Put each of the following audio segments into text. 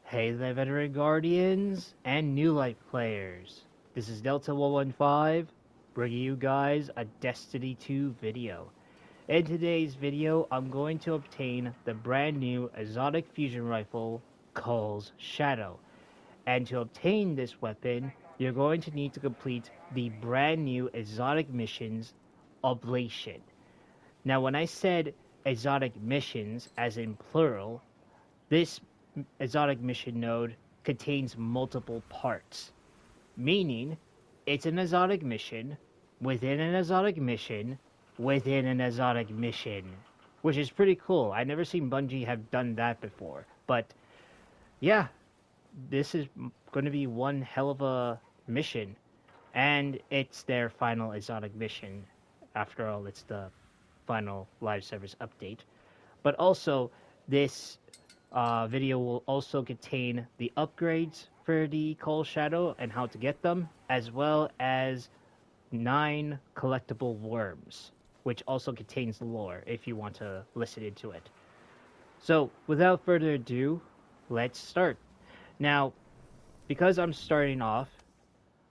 Hey there, veteran guardians and new life players. This is Delta 115 bringing you guys a Destiny 2 video. In today's video, I'm going to obtain the brand new exotic fusion rifle, Cull's Shadow. And to obtain this weapon, you're going to need to complete the brand new exotic missions, Oblation. Now, when I said exotic missions, as in plural, this exotic mission node contains multiple parts, meaning it's an exotic mission within an exotic mission within an exotic mission, which is pretty cool. I never seen Bungie have done that before, but yeah, this is going to be one hell of a mission, and it's their final exotic mission. After all, it's the final live service update. But also, this video will also contain the upgrades for the Cull Shadow and how to get them, as well as 9 collectible worms, which also contains lore if you want to listen into it. So, without further ado, let's start. Now, because I'm starting off,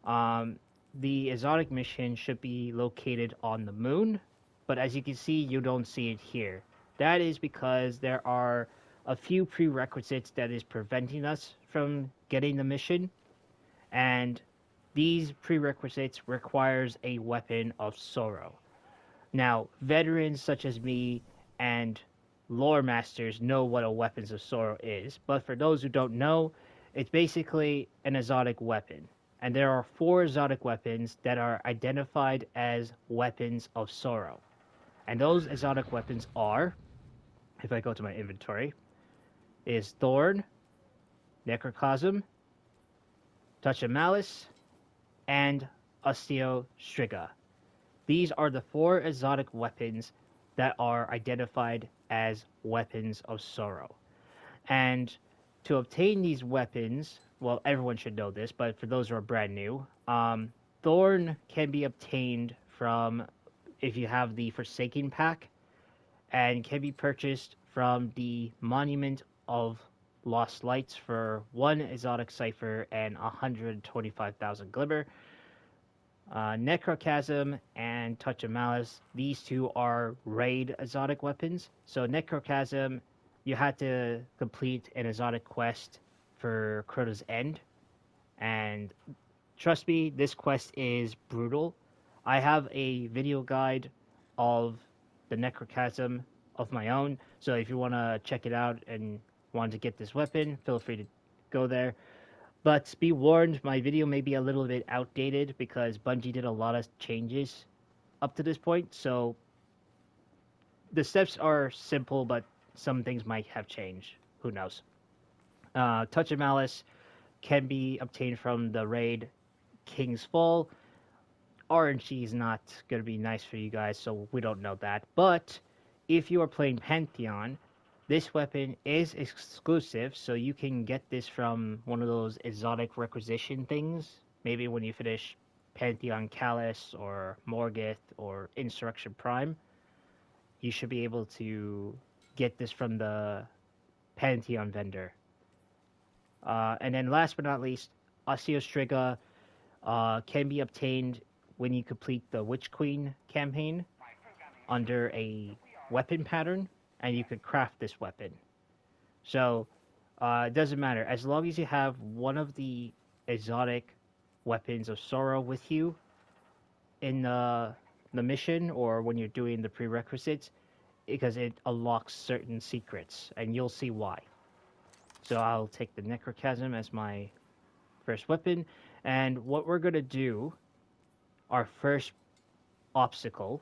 the exotic mission should be located on the moon, but as you can see, you don't see it here. That is because there are a few prerequisites that is preventing us from getting the mission, and these prerequisites requires a weapon of sorrow. Now, veterans such as me and lore masters know what a weapons of sorrow is, but for those who don't know, it's basically an exotic weapon. And there are 4 exotic weapons that are identified as weapons of sorrow. And those exotic weapons are, if I go to my inventory, is Thorn, Necrocosm, Touch of Malice, and Striga. These are the 4 exotic weapons that are identified as weapons of sorrow. And to obtain these weapons, well, everyone should know this, but for those who are brand new, Thorn can be obtained from if you have the Forsaken pack, and can be purchased from the Monument of Lost Lights for 1 exotic cipher and 125,000 glimmer. Necrochasm and Touch of Malice, these 2 are raid exotic weapons. So Necrochasm, you had to complete an exotic quest for Crota's End, and trust me, this quest is brutal. I have a video guide of the Necrochasm of my own, so if you want to check it out and want to get this weapon, feel free to go there. But be warned, my video may be a little bit outdated because Bungie did a lot of changes up to this point, so the steps are simple, but some things might have changed. Who knows? Touch of Malice can be obtained from the raid King's Fall. RNG is not going to be nice for you guys, so we don't know that. But if you are playing Pantheon, this weapon is exclusive, so you can get this from one of those exotic requisition things. Maybe when you finish Pantheon Callus or Morgith or Insurrection Prime, you should be able to get this from the Pantheon vendor. And then last but not least, Striga can be obtained when you complete the Witch Queen campaign under a weapon pattern, and you could craft this weapon. So it doesn't matter. As long as you have one of the exotic weapons of sorrow with you in the mission, or when you're doing the prerequisites, because it unlocks certain secrets, and you'll see why. So I'll take the Necrochasm as my first weapon, and what we're going to do, our first obstacle,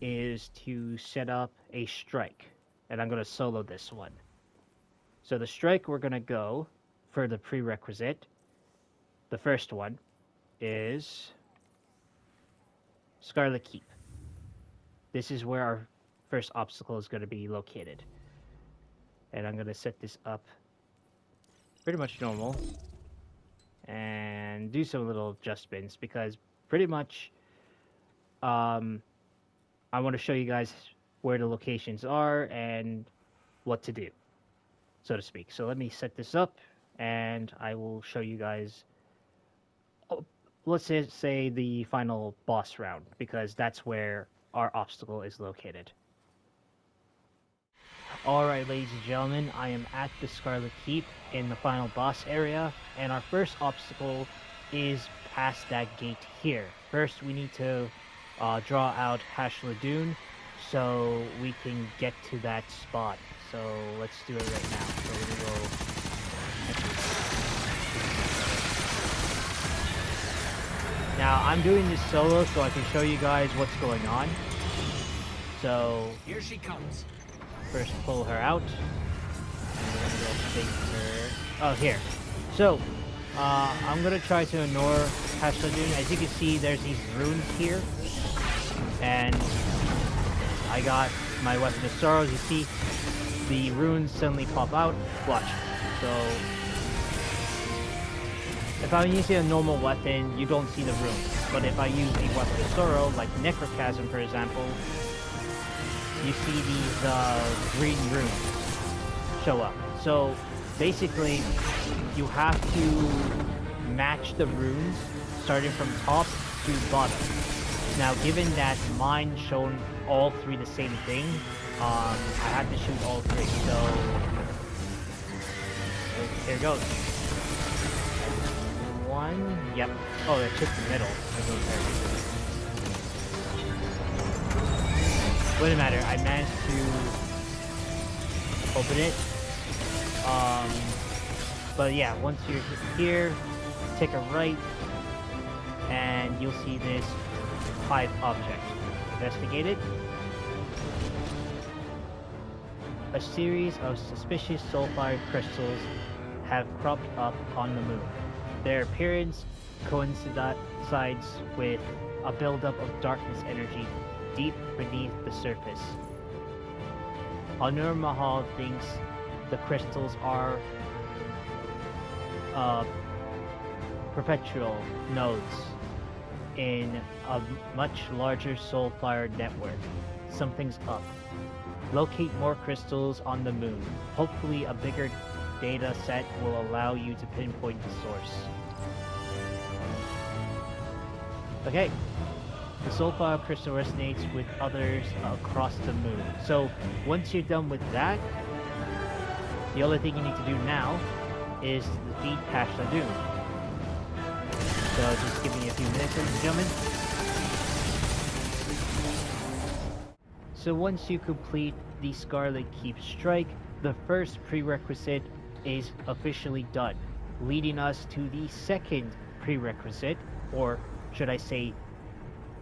is to set up a strike, and I'm going to solo this one. So the strike we're going to go for the prerequisite, the first one, is Scarlet Keep. This is where our first obstacle is going to be located. And I'm going to set this up pretty much normal and do some little adjustments because pretty much I want to show you guys where the locations are and what to do, so to speak. So let me set this up and I will show you guys, oh, let's say the final boss round, because that's where our obstacle is located. Alright, ladies and gentlemen, I am at the Scarlet Keep in the final boss area, and our first obstacle is past that gate here. First, we need to draw out Hash Ladoon so we can get to that spot. So let's do it right now. So we're gonna go. Now I'm doing this solo so I can show you guys what's going on. So here she comes. First pull her out. And we're gonna go face her. Oh, here. So I'm gonna try to ignore Hash Ladoon. As you can see, there's these runes here, and I got my Weapon of Sorrows. You see the runes suddenly pop out. Watch. So if I'm using a normal weapon, you don't see the runes. But if I use a Weapon of Sorrow, like Necrochasm for example, you see these green runes show up. So basically, you have to match the runes starting from top to bottom. Now, given that mine shown all three the same thing, I had to shoot all three. So here goes. One. Yep. Oh, that took the middle. Wouldn't matter. I managed to open it. But yeah, once you're here, take a right, and you'll see this hive object. Investigate it. A series of suspicious Soulfire crystals have cropped up on the moon. Their appearance coincides with a buildup of darkness energy deep beneath the surface. Anur Mahal thinks the crystals are perpetual nodes in a much larger Soulfire network. Something's up. Locate more crystals on the moon. Hopefully a bigger data set will allow you to pinpoint the source. Okay. The Soulfire crystal resonates with others across the moon. So once you're done with that, the only thing you need to do now is defeat Hash Ladoon. So just give me a few minutes, ladies and gentlemen. So once you complete the Scarlet Keep strike, the first prerequisite is officially done, leading us to the second prerequisite, or should I say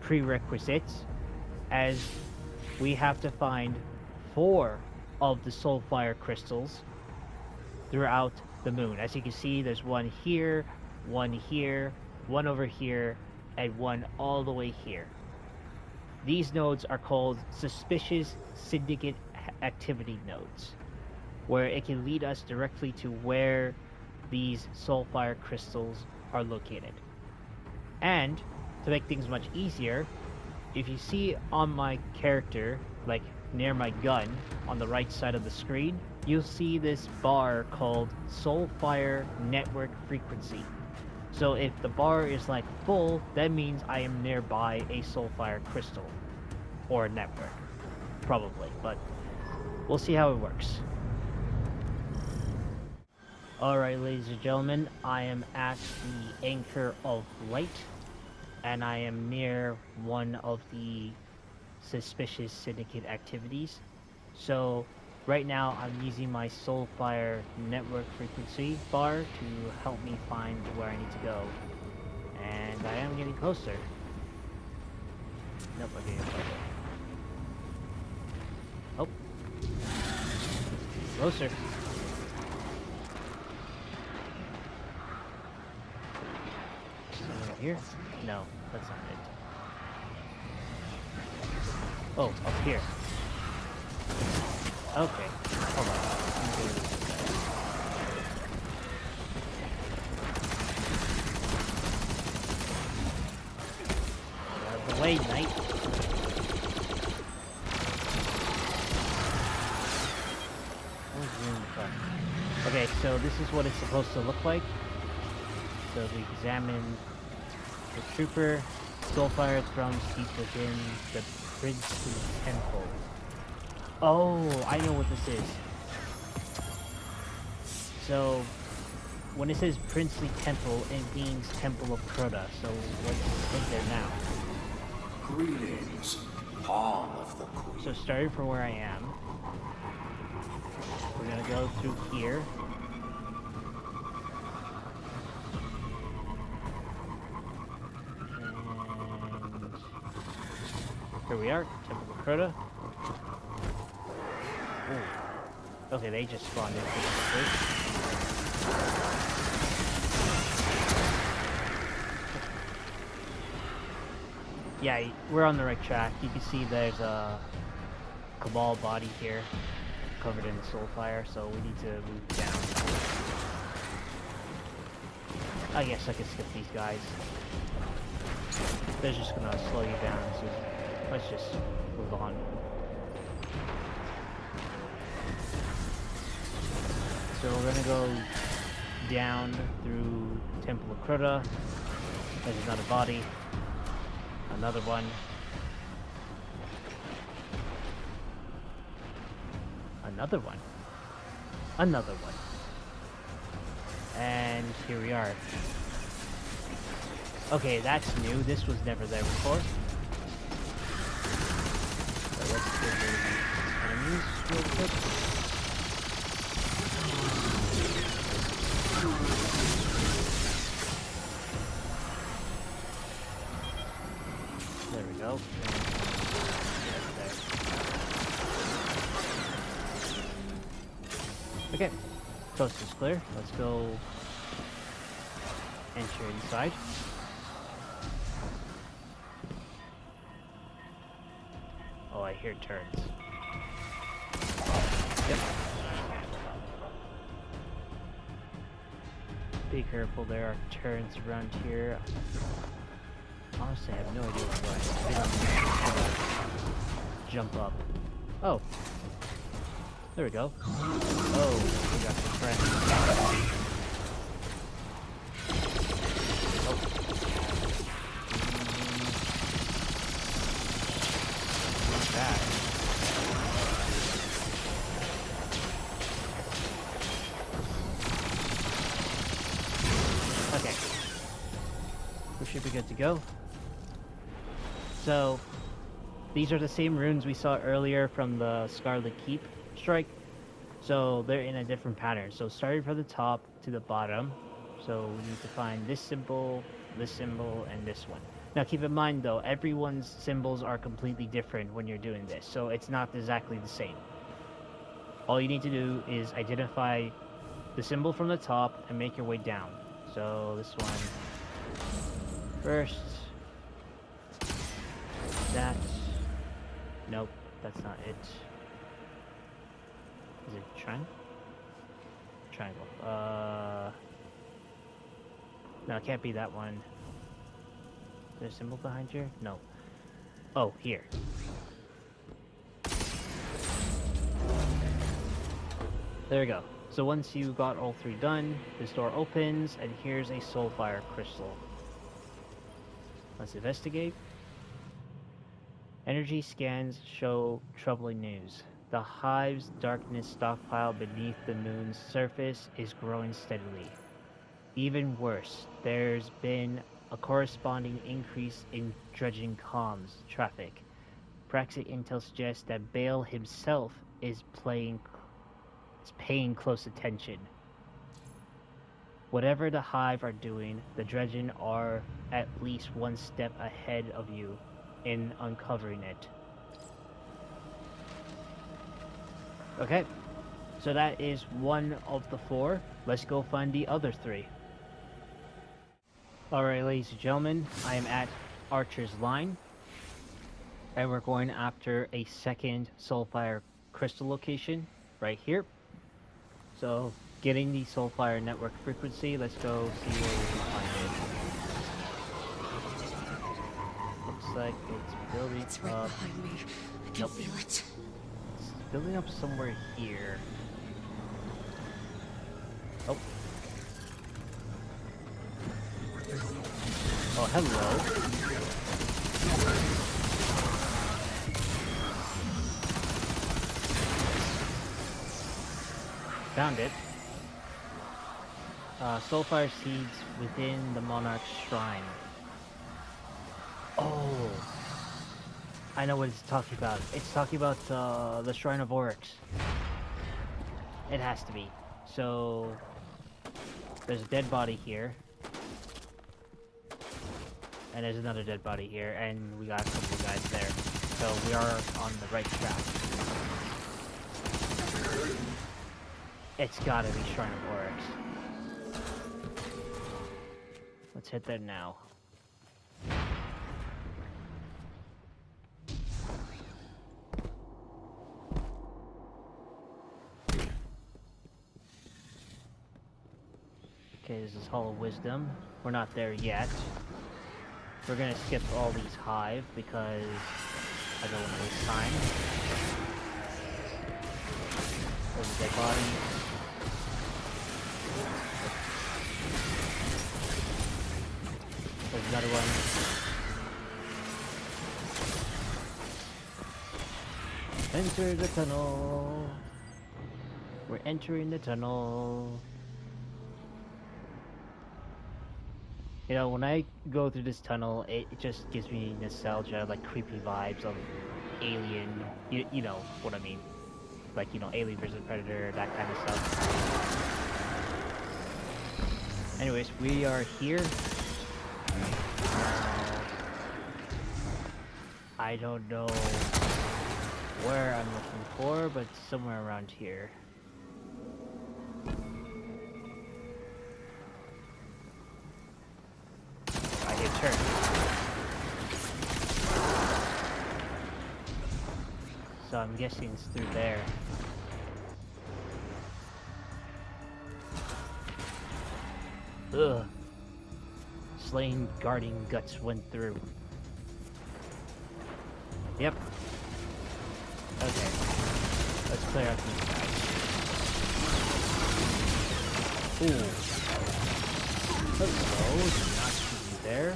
prerequisites, as we have to find 4 of the Soulfire crystals throughout the moon. As you can see, there's one here, one over here, and one all the way here. These nodes are called suspicious Syndicate activity nodes, where it can lead us directly to where these Soulfire crystals are located. And to make things much easier, if you see on my character, like near my gun on the right side of the screen, you'll see this bar called Soulfire Network Frequency. So if the bar is like full, that means I am nearby a Soulfire crystal or a network, probably, but we'll see how it works. Alright, ladies and gentlemen, I am at the Anchor of Light, and I am near one of the suspicious Syndicate activities. So right now I'm using my Soulfire Network Frequency bar to help me find where I need to go. And I am getting closer. Nope, I'm getting closer. Oh. Closer. Over here? No, that's not it. Oh, up here. Okay, hold on. I'm doing this. Out of the way, knight. Okay, Okay, so this is what it's supposed to look like. So we examine the trooper. Soulfire thrums deep within the princely temple. Oh, I know what this is. So, when it says princely temple, it means Temple of Crota. So, what's in there now? Greetings, Pawn of the Queen. So, starting from where I am, we're gonna go through here. And here we are, Temple of Crota. Ooh. Okay, they just spawned in pretty quickly. Yeah, we're on the right track. You can see there's a Cabal body here, covered in Soulfire, so we need to move down. I guess I can skip these guys. They're just gonna slow you down, so let's just move on. So we're gonna go down through Temple of Crota. There's another body. Another one. Another one. Another one. And here we are. Okay, that's new. This was never there before. So let's get rid of these enemies real quick. There we go. Okay, coast is clear. Let's go enter inside. Oh, I hear turns. Yep. Be careful, there are turns around here. Honestly, I have no idea where I'm going. Jump up. Oh. There we go. Oh, we got some friends. Oh. Not bad. Okay. We should be good to go. So, these are the same runes we saw earlier from the Scarlet Keep strike. So they're in a different pattern. So starting from the top to the bottom. So we need to find this symbol, and this one. Now keep in mind though, everyone's symbols are completely different when you're doing this. So it's not exactly the same. All you need to do is identify the symbol from the top and make your way down. So this one first. That. Nope, that's not it. Is it triangle? Triangle. No, it can't be that one. Is there a symbol behind here? No. Oh, here. There we go. So once you got all three done, this door opens, and here's a Soulfire crystal. Let's investigate. Energy scans show troubling news. The hive's darkness stockpile beneath the moon's surface is growing steadily. Even worse, there's been a corresponding increase in dredging comms traffic. Praxic intel suggests that Bale himself is paying close attention. Whatever the hive are doing, the dredging are at least one step ahead of you in uncovering it. Okay, so that is one of the four. Let's go find the other three. Alright, ladies and gentlemen, I am at Archer's Line, and we're going after a second Soulfire crystal location right here. So, getting the Soulfire network frequency, let's go see where we can find it. Looks like it's building It's right up. behind me. I can feel it. It's building up somewhere here. Oh. Oh, hello. Found it. Soulfire seeds within the Monarch's shrine. Oh, I know what it's talking about. It's talking about the Shrine of Oryx. It has to be. So there's a dead body here, and there's another dead body here, and we got a couple of guys there. So we are on the right track. It's gotta be Shrine of Oryx. Let's hit there now. Okay, this is Hall of Wisdom. We're not there yet. We're gonna skip all these hive because I don't want to waste time. There's a dead body. There's another one. Enter the tunnel. We're entering the tunnel. You know, when I go through this tunnel, it just gives me nostalgia, like creepy vibes of Alien. You know what I mean? Like, you know, Alien vs. Predator, that kind of stuff. Anyways, we are here. I don't know where I'm looking for, but somewhere around here. I hit turn. So I'm guessing it's through there. Ugh. Slain guarding guts went through. Yep. Okay. Let's clear out these guys. Ooh. Hello, do not see you there.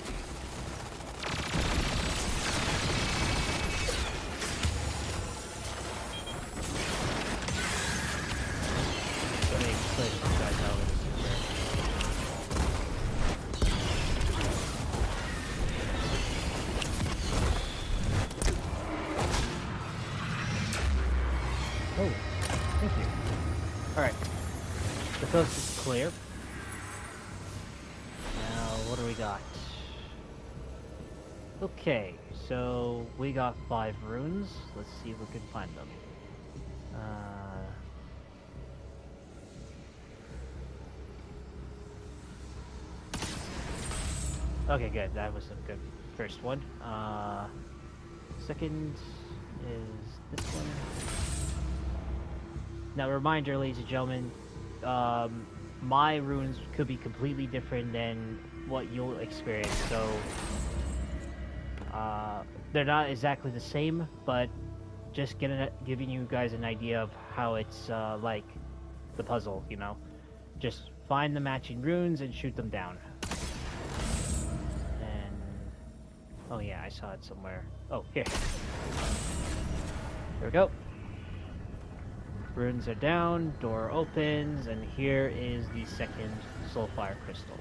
Let me clear these guys out of this here. Oh, thank you. Alright. The coast is clear. Now, what do we got? Okay, so we got 5 runes. Let's see if we can find them. Okay, good. That was a good first one. Second is this one. Now, reminder, ladies and gentlemen, my runes could be completely different than what you'll experience, so they're not exactly the same, but just giving you guys an idea of how it's like the puzzle, you know? Just find the matching runes and shoot them down. And oh yeah, I saw it somewhere. Oh, here. Here we go. Runes are down, door opens, and here is the second Soulfire crystal.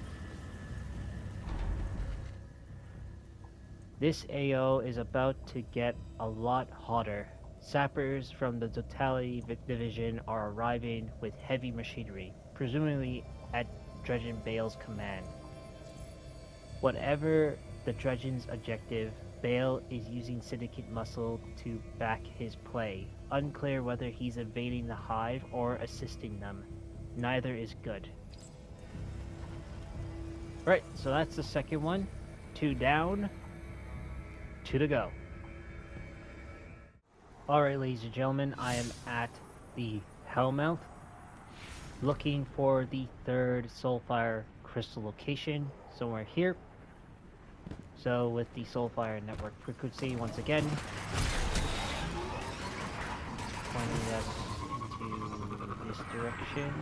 This AO is about to get a lot hotter. Sappers from the Totality Division are arriving with heavy machinery, presumably at Dredgen Bale's command. Whatever the Dredgen's objective, Bale is using Syndicate muscle to back his play. Unclear whether he's invading the Hive or assisting them. Neither is good. Right, so that's the second one. 2 down, 2 to go. Alright, ladies and gentlemen, I am at the Hellmouth, looking for the third Soulfire crystal location, somewhere here. So with the Soulfire network frequency, once again, pointing us into this direction.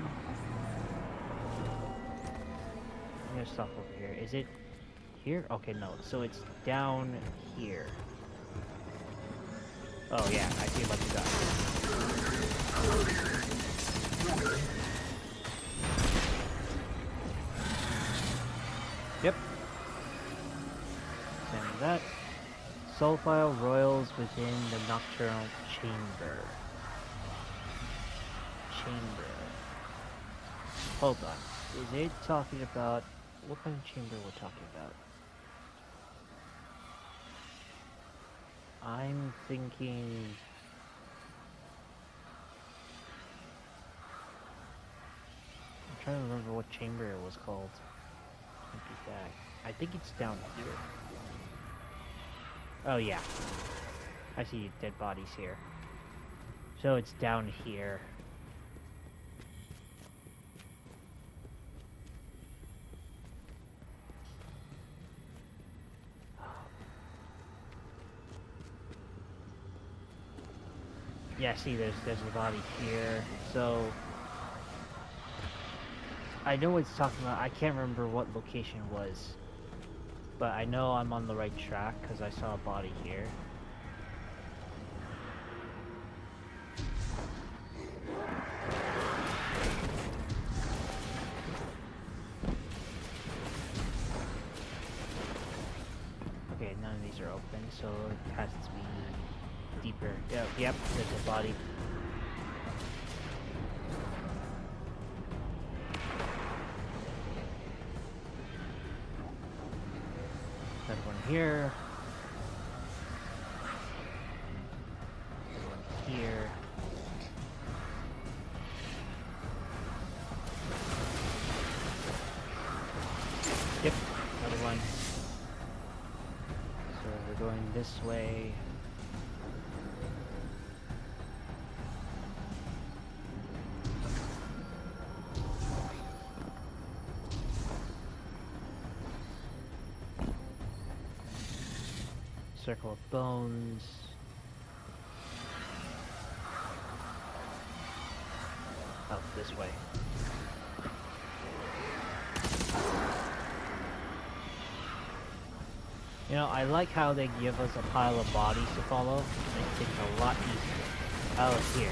I'm gonna stop over here. Is it here? Okay, no. So it's down here. Oh yeah, I see a bunch of guys. Yep. Send that. Soulfire royals within the nocturnal chamber. Hold on. Is it talking about what kind of chamber we're talking about? I'm thinking. I'm trying to remember what chamber it was called. I think it's down here. Oh yeah. I see dead bodies here. So it's down here. Yeah, see, there's a body here. So I know what it's talking about. I can't remember what location it was, but I know I'm on the right track because I saw a body here. Okay, none of these are open, so it has to be deeper. Yep, there's a body. Another one here. Another one here. Yep, another one. So we're going this way. Circle of bones. Oh, this way. You know, I like how they give us a pile of bodies to follow. Makes things a lot easier. Oh, it's here.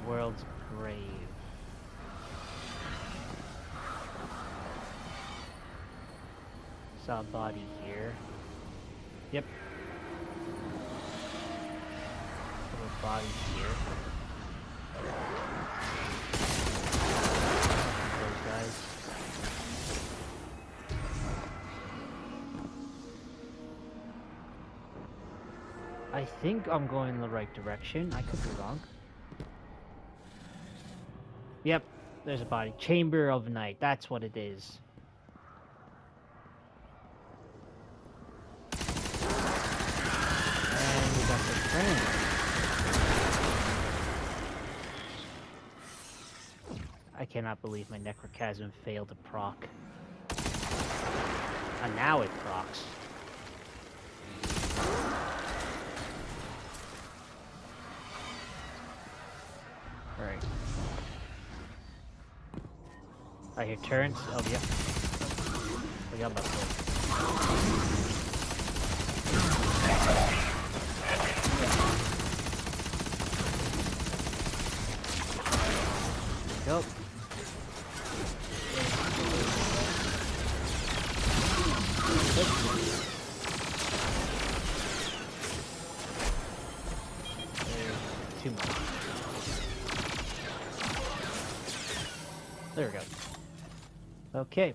World's grave. Saw a body here. Yep. Little body here. Those guys. I think I'm going in the right direction. I could be wrong. Yep, there's a body. Chamber of Night, that's what it is. And we got the train. I cannot believe my Necrochasm failed to proc. And now it procs. Alright. I hear turrets. Oh, yeah. We got about four. Go. There's two more. There we go. Okay.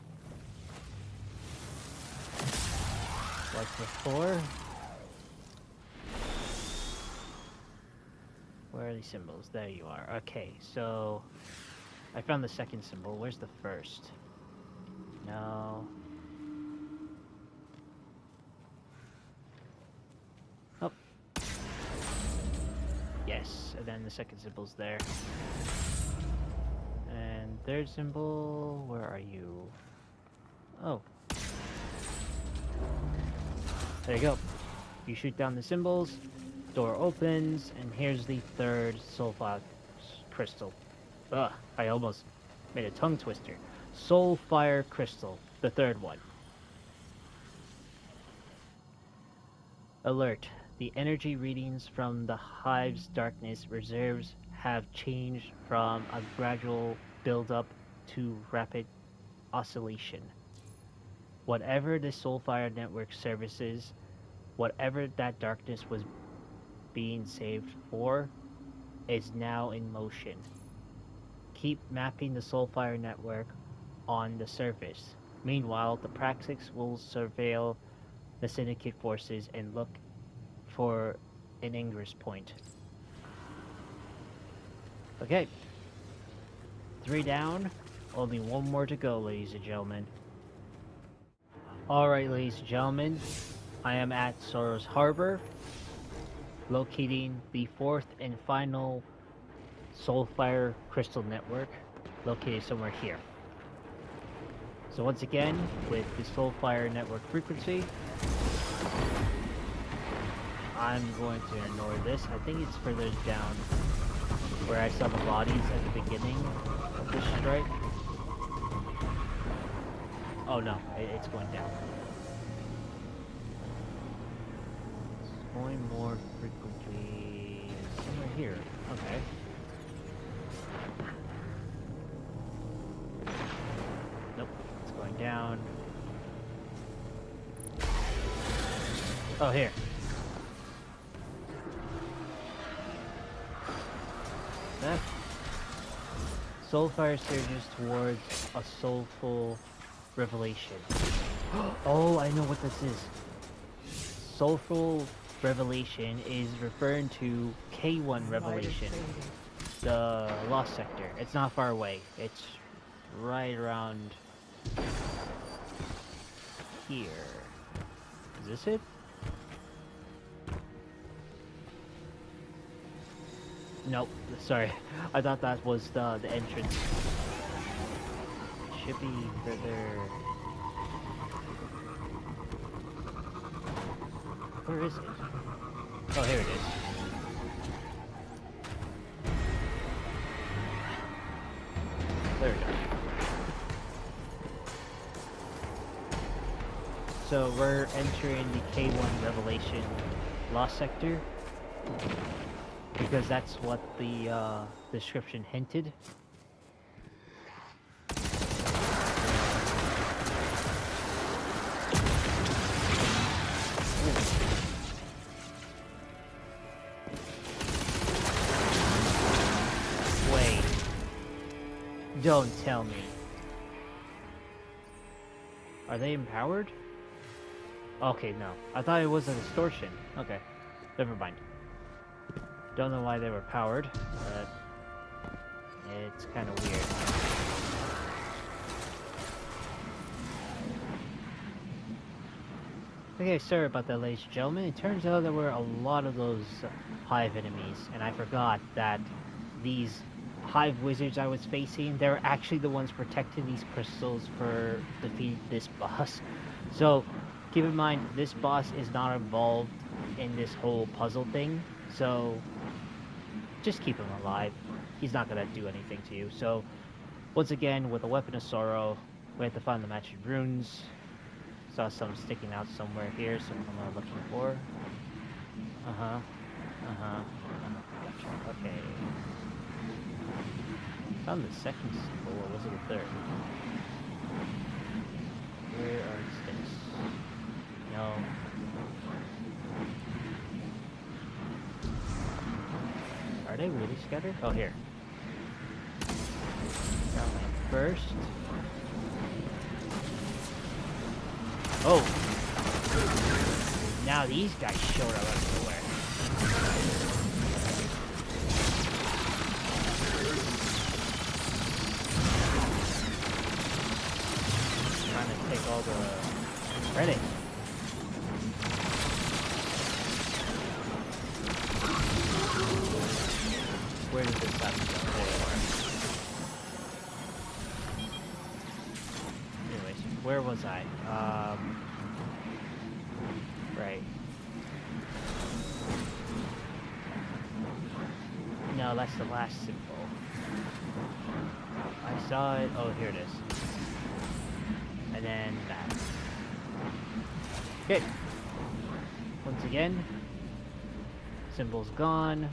Like before. Where are these symbols? There you are. Okay, so I found the second symbol. Where's the first? No. Oh. Yes, and then the second symbol's there. And third symbol, where are you? Oh. There you go. You shoot down the symbols, door opens, and here's the third Soulfire crystal. Ugh, I almost made a tongue twister. Soulfire crystal, the third one. Alert. The energy readings from the Hive's darkness reserves have changed from a gradual build-up to rapid oscillation. Whatever the Soulfire network services, whatever that darkness was being saved for, is now in motion. Keep mapping the Soulfire network on the surface. Meanwhile, the Praxis will surveil the Syndicate forces and look for an ingress point. Okay. 3 down. Only 1 more to go, ladies and gentlemen. Alright, ladies and gentlemen. I am at Sorrow's Harbour, locating the 4th and final Soulfire crystal network, located somewhere here. So once again, with the Soulfire network frequency, I'm going to ignore this. I think it's further down where I saw the bodies at the beginning of this strike. Oh no, it's going down. It's going more frequently somewhere here. Okay. Nope, it's going down. Oh, here. That Soulfire surges towards a soulful revelation. Oh, I know what this is. Soulful revelation is referring to K1 revelation, the Lost Sector. It's not far away. It's right around here. Is this it? Nope, sorry. I thought that was the entrance. Should be further... Where is it? Oh, here it is. There we go. So we're entering the K1 Revelation Lost Sector, because that's what the description hinted. Wait. Don't tell me. Are they empowered? Okay, no. I thought it was a distortion. Okay. Never mind. Don't know why they were powered, but it's kind of weird. Okay, sorry about that, ladies and gentlemen. It turns out there were a lot of those Hive enemies, and I forgot that these Hive wizards I was facing, they're actually the ones protecting these crystals for defeating this boss. So, keep in mind, this boss is not involved in this whole puzzle thing, so just keep him alive. He's not gonna do anything to you. So, once again, with a Weapon of Sorrow, we have to find the matching runes. Saw some sticking out somewhere here, so I'm looking for. Gotcha. Okay. Found the second symbol, or was it the third? Where are sticks? No. Are they really scattered? Oh, here. Found my first. Oh! Now these guys showed up out of nowhere. Trying to take all the credit. Where does this happen? Anyways, where was I? Right Alright. No, that's the last symbol. I saw it. Oh, here it is. And then that. Okay. Once again, symbol's gone.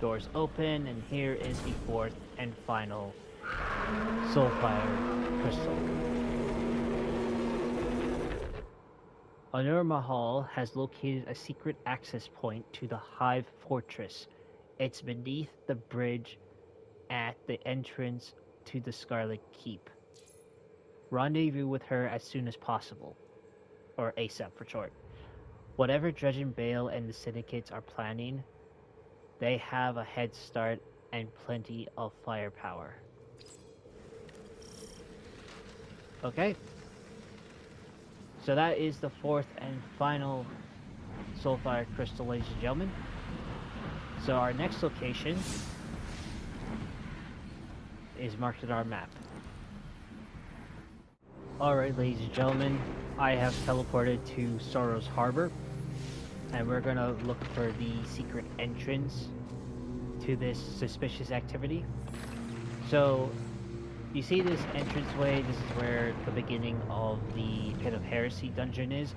Doors open, and here is the fourth and final Soulfire crystal. Anur Mahal has located a secret access point to the Hive Fortress. It's beneath the bridge at the entrance to the Scarlet Keep. Rendezvous with her as soon as possible, or ASAP for short. Whatever Dredgen Bale and the Syndicates are planning, they have a head start and plenty of firepower. Okay. So that is the fourth and final Soulfire crystal, ladies and gentlemen. So our next location is marked on our map. Alright, ladies and gentlemen, I have teleported to Sorrow's Harbour, and we're gonna look for the secret entrance to this suspicious activity. So, you see this entranceway, this is where the beginning of the Pit of Heresy dungeon is.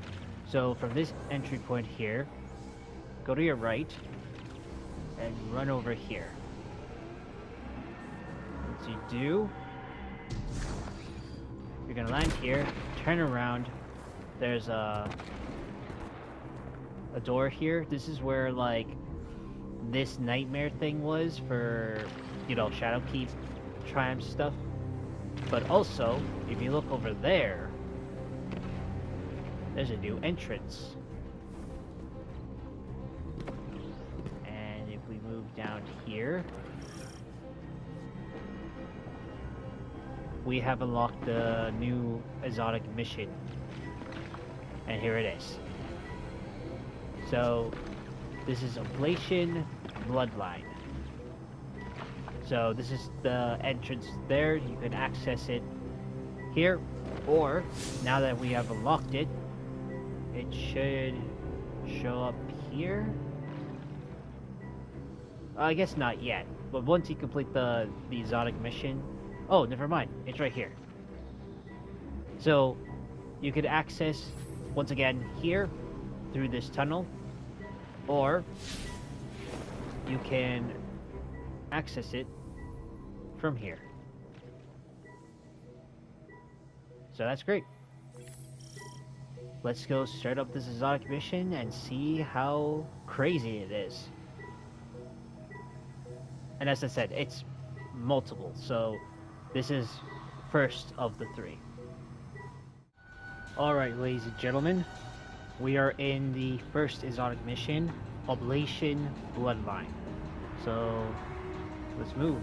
So from this entry point here, go to your right, and run over here. Once you do, you're gonna land here, turn around, there's a door here. This is where, like, this nightmare thing was for, you know, Shadowkeep Triumph stuff. But also, if you look over there, there's a new entrance. And if we move down here, we have unlocked the new exotic mission. And here it is. So, this is Oblation Bloodline. So this is the entrance there. You can access it here, or now that we have unlocked it, it should show up here. I guess not yet, but once you complete the exotic mission, oh, never mind, it's right here. So you could access once again here through this tunnel, or you can access it from here. So that's great. Let's go start up this exotic mission and see how crazy it is. And as I said, it's multiple, so this is first of the three. Alright, ladies and gentlemen, we are in the first exotic mission, Oblation Bloodline. So let's move.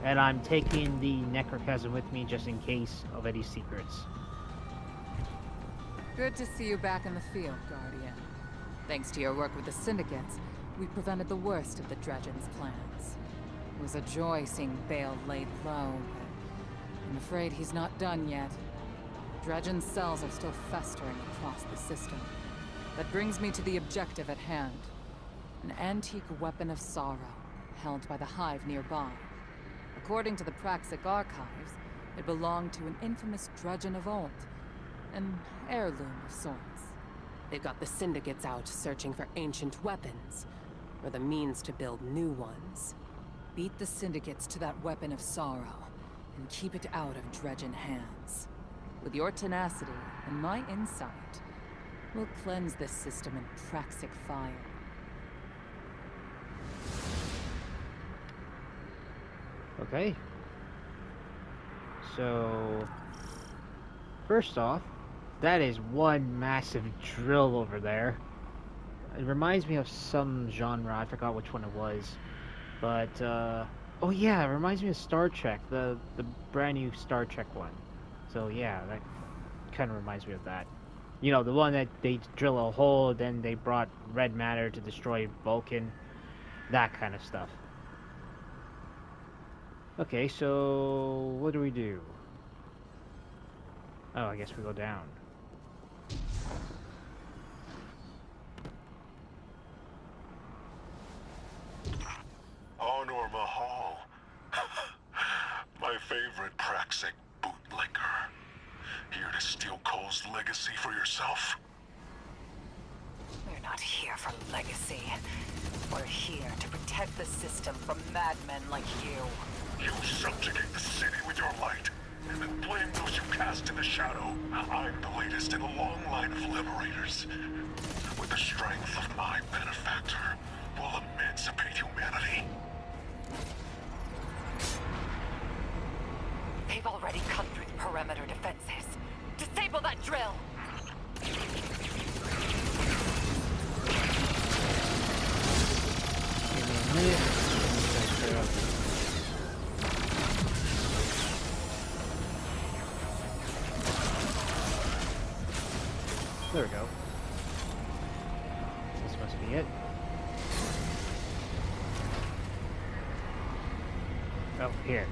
And I'm taking the Necrochasm with me just in case of any secrets. Good to see you back in the field, Guardian. Thanks to your work with the Syndicates, we prevented the worst of the Dredgen's plans. It was a joy seeing Bale laid low, but I'm afraid he's not done yet. Dredgen's cells are still festering across the system. That brings me to the objective at hand. An antique weapon of sorrow, held by the Hive nearby. According to the Praxic archives, it belonged to an infamous Dredgen of old. An heirloom of sorts. They've got the Syndicates out searching for ancient weapons, or the means to build new ones. Beat the Syndicates to that weapon of sorrow, and keep it out of Dredgen hands. With your tenacity and my insight, we'll cleanse this system in Praxic fire. Okay. So, first off, that is one massive drill over there. It reminds me of some genre, I forgot which one it was. But, oh yeah, it reminds me of Star Trek, the brand new Star Trek one. So yeah, that kind of reminds me of that. You know, the one that they drill a hole, then they brought red matter to destroy Vulcan. That kind of stuff. Okay, so what do we do? Oh, I guess we go down. favorite Praxic bootlicker. Here to steal Cull's legacy for yourself? We're not here for legacy. We're here to protect the system from madmen like you. You subjugate the city with your light, and then blame those you cast in the shadow. I'm the latest in a long line of liberators. With the strength of my benefactor, we'll emancipate humanity. They've already cut through the perimeter defenses. Disable that drill! Give me a minute. There we go. This must be it. Oh, here.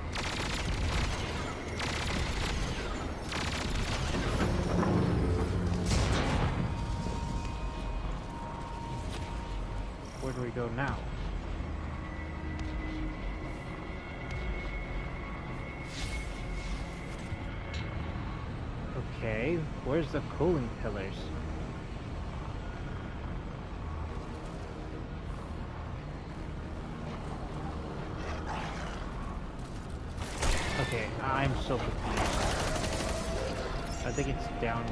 Where do we go now? Okay, where's the cooling pillars? Okay, I'm so confused. I think it's down.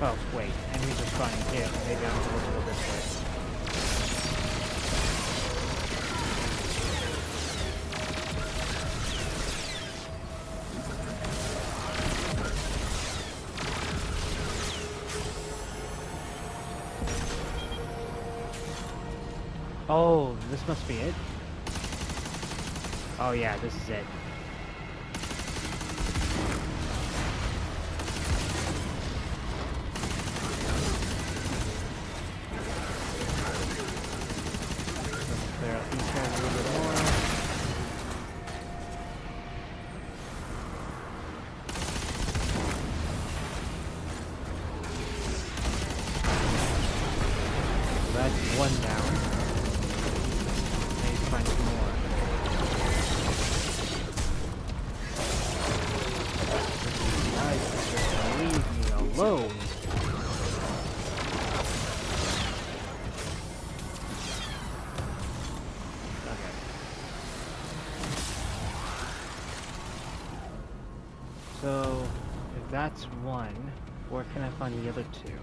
Oh, wait, enemies are spawning here. Maybe I'm supposed to go this way. Oh, this must be it. Oh yeah, this is it. Clear out these guys a little bit more. So that's one down. Maybe find some more. Leave me alone. Okay. So, if that's one, where can I find the other two?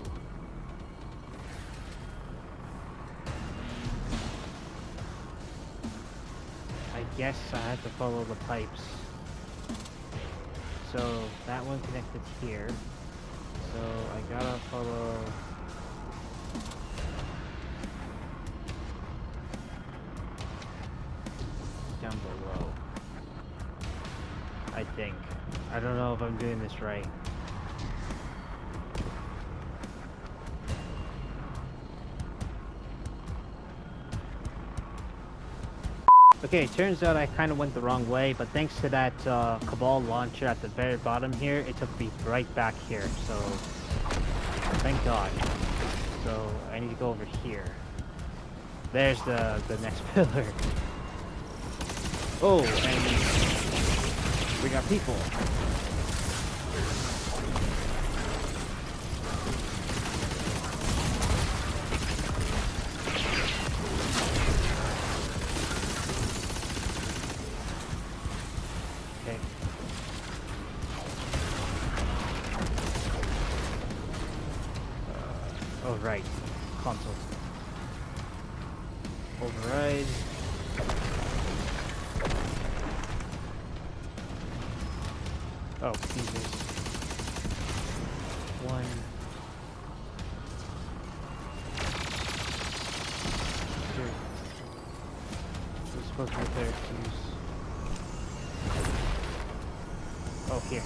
I guess I have to follow the pipes. So that one connected here. So I gotta follow. Down below. I think. I don't know if I'm doing this right. Okay, it turns out I kind of went the wrong way, but thanks to that Cabal launcher at the very bottom here, it took me right back here, so thank God. So I need to go over here. There's the next pillar. Oh, and we got people. Oh, right. Console. Override. Oh, Jesus. One. Two. We're supposed to be there to use. Oh, here.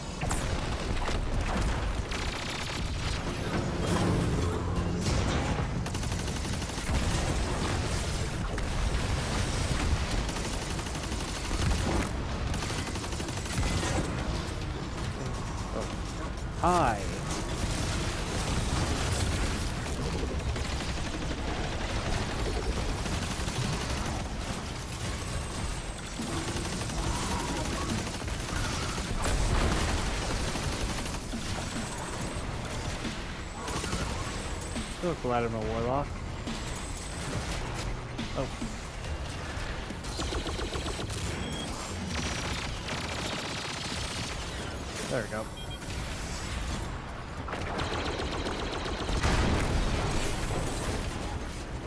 Hi. Oh, Collateral Warlock. Oh. There we go.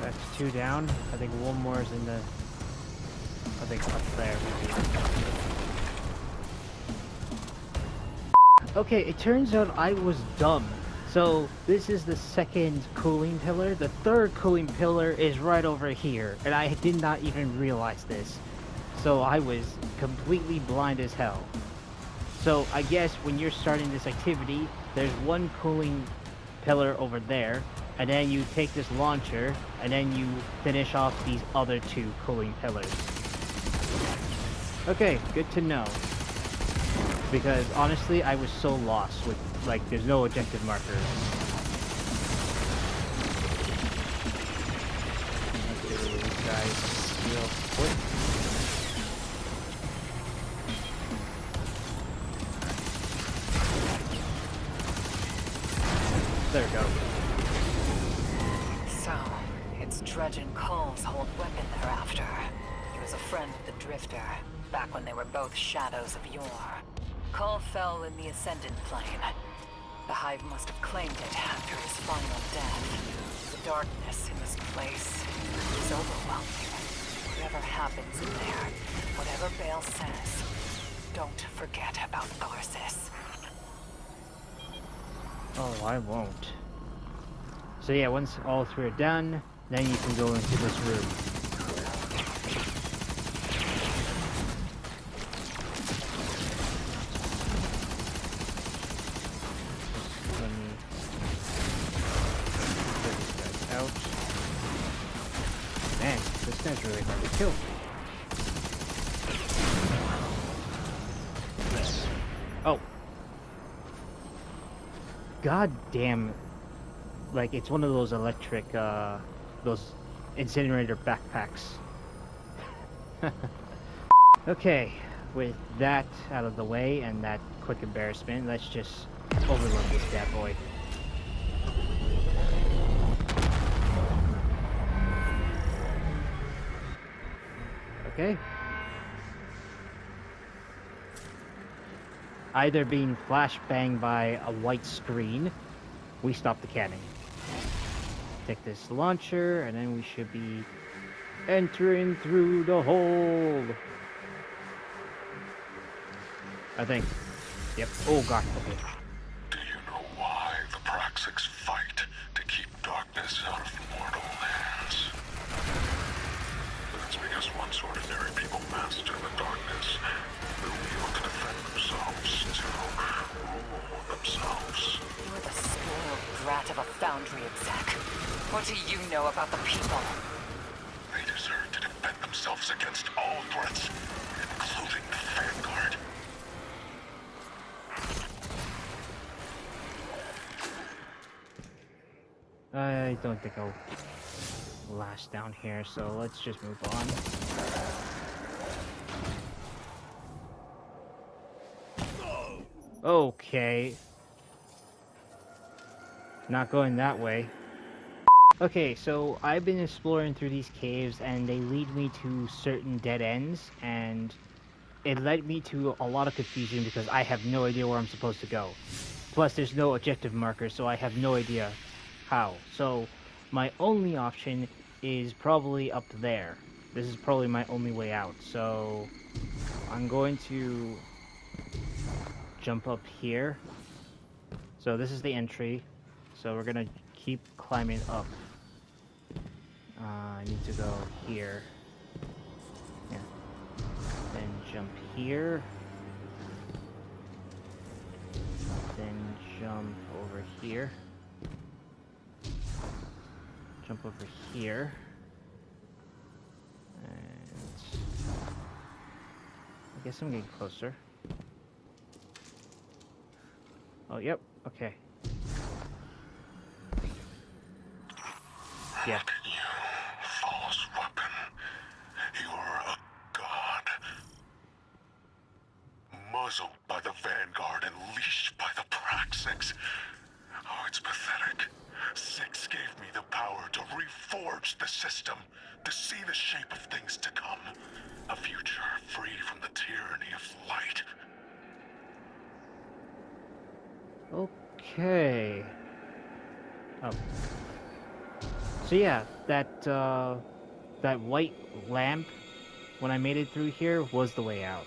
That's 2 down. I think one more is in the... I think up there maybe. Okay, it turns out I was dumb. So, this is the second cooling pillar. The third cooling pillar is right over here, and I did not even realize this. So, I was completely blind as hell. So, I guess when you're starting this activity, there's one cooling pillar over there, and then you take this launcher, and then you finish off these other 2 cooling pillars. Okay, good to know. Because honestly, I was so lost with, like, there's no objective marker. Let's get rid of these guys real quick. There we go. So, it's Dredge and Cull's old weapon they're after. He was a friend of the Drifter, back when they were both shadows of yore. Cull fell in the Ascendant Plane. The Hive must have claimed it after his final death. The darkness in this place is overwhelming. Whatever happens in there, whatever Bale says, don't forget about Tharsis. Oh, I won't. So yeah, once all 3 are done, then you can go into this room. Let me get this guy out. Man, this guy's really hard to kill. Oh. God damn. Like, it's one of those electric, those incinerator backpacks. Okay, with that out of the way and that quick embarrassment, let's just overload this bad boy. Okay. Either being flashbanged by a white screen, we stop the cannon. Take this launcher, and then we should be entering through the hole. I think. Yep. Oh god. Okay. Do you know why the Praxics fight to keep darkness out of mortal hands? That's because once ordinary people master the darkness, they'll be able to defend themselves, to rule themselves. You're the spoiled brat of a foundry exec. What do you know about the people? They deserve to defend themselves against all threats, including the Vanguard. I don't think I'll last down here, so let's just move on. Okay. Not going that way. Okay, so I've been exploring through these caves and they lead me to certain dead ends, and it led me to a lot of confusion because I have no idea where I'm supposed to go. Plus there's no objective marker, so I have no idea how. So my only option is probably up there. This is probably my only way out. So I'm going to jump up here. So this is the entry. So we're gonna keep climbing up. I need to go here. Yeah. Then jump here. Then jump over here. Jump over here. And I guess I'm getting closer. Oh, yep. Okay. Yeah. Look at you, false weapon. You're a god. Muzzled by the Vanguard and leashed by the Praxics. Oh, it's pathetic. Six gave me reforged the system to see the shape of things to come. A future free from the tyranny of light. Okay. Oh. So yeah, that white lamp, when I made it through here, was the way out.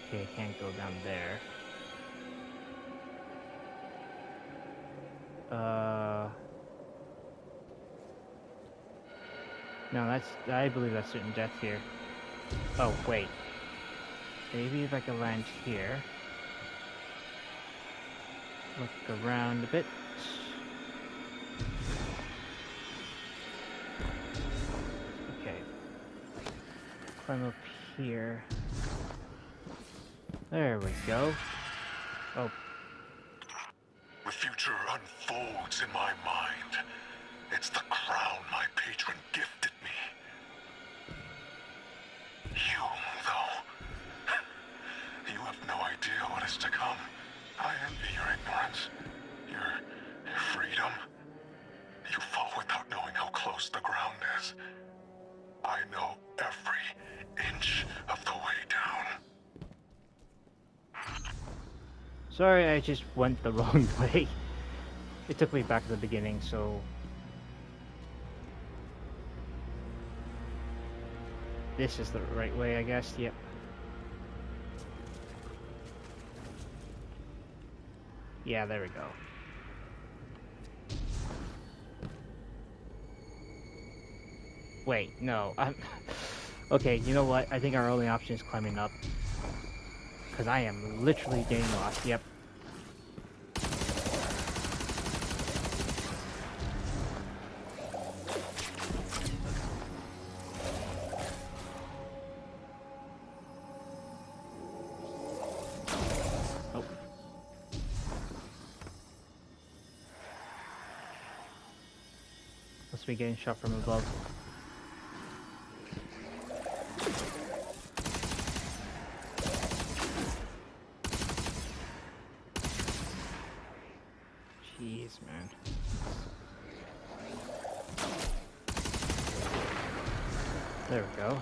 Okay, I can't go down there. No, I believe that's certain death here. Oh, wait. Maybe if I can land here. Look around a bit. Okay. Climb up here. There we go. Oh. The future unfolds in my mind. It's the crown my patron gifted me. You, though, you have no idea what is to come. I envy your ignorance, your freedom. You fall without knowing how close the ground is. I know every inch of the way down. Sorry, I just went the wrong way. It took me back to the beginning, so... This is the right way, I guess. Yep. Yeah, there we go. Wait, no. Okay, you know what? I think our only option is climbing up. Because I am literally getting lost. Yep. Oh. Must be getting shot from above. Jeez, man. There we go.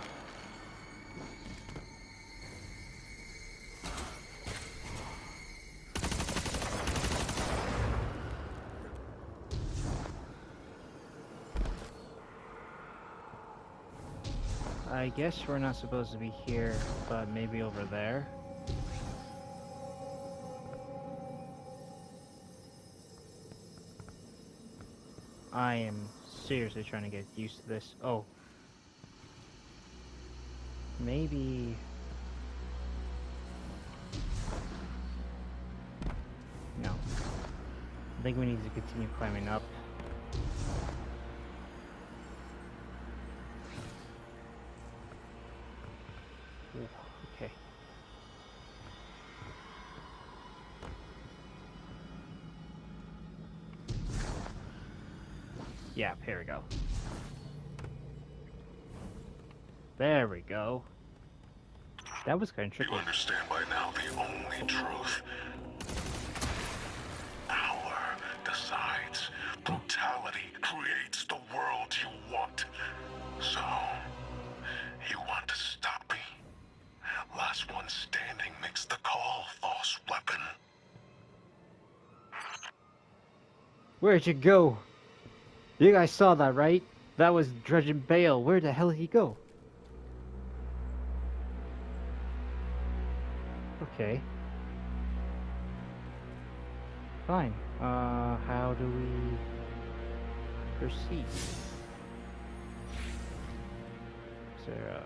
I guess we're not supposed to be here, but maybe over there. I am seriously trying to get used to this. Oh. Maybe... No. I think we need to continue climbing up. Ooh, okay. Yeah, here we go. There we go. That was kind of tricky. You understand by now the only truth. Power decides. Brutality creates the world you want. So, you want to stop me? Last one standing makes the call, false weapon. Where'd you go? You guys saw that, right? That was Dredgen Bale. Where the hell did he go? Okay. Fine. How do we proceed? Is there,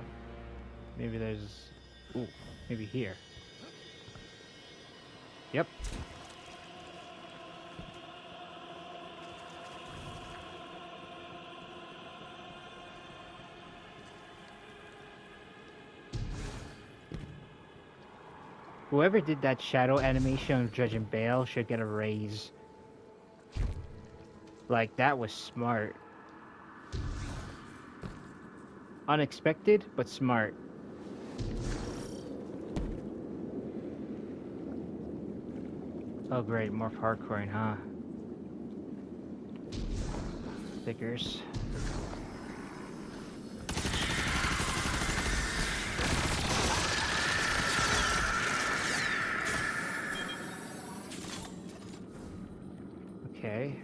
maybe there's... Ooh, maybe here. Yep. Whoever did that shadow animation of Dredgen Bale should get a raise. Like, that was smart. Unexpected, but smart. Oh great, more parkouring, huh? stickers. Okay.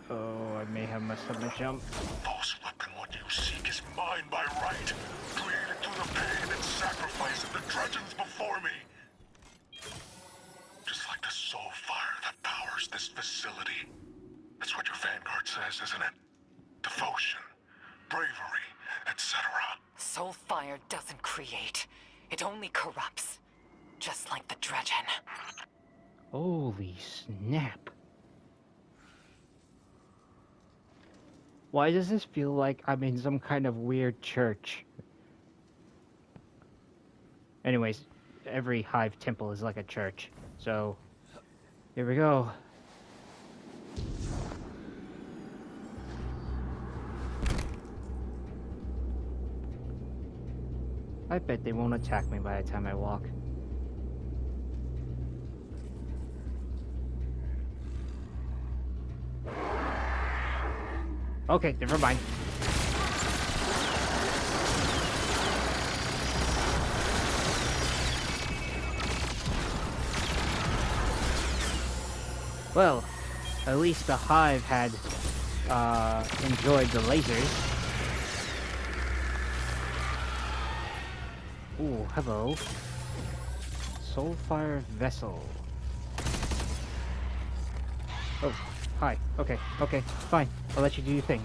Oh, I may have messed up my jump. False weapon, what you seek is mine by right. Created through the pain and sacrifice of the Dredgens before me. Just like the Soulfire that powers this facility. That's what your Vanguard says, isn't it? Devotion, bravery, etc. Soulfire doesn't create. It only corrupts. Just like the Dredgen. Holy snap. Why does this feel like I'm in some kind of weird church? Anyways, every hive temple is like a church. So, here we go. I bet they won't attack me by the time I walk. Okay, never mind. Well, at least the hive had enjoyed the lasers. Ooh, hello. Soulfire vessel. Oh, hi. Okay, fine. I'll let you do your thing.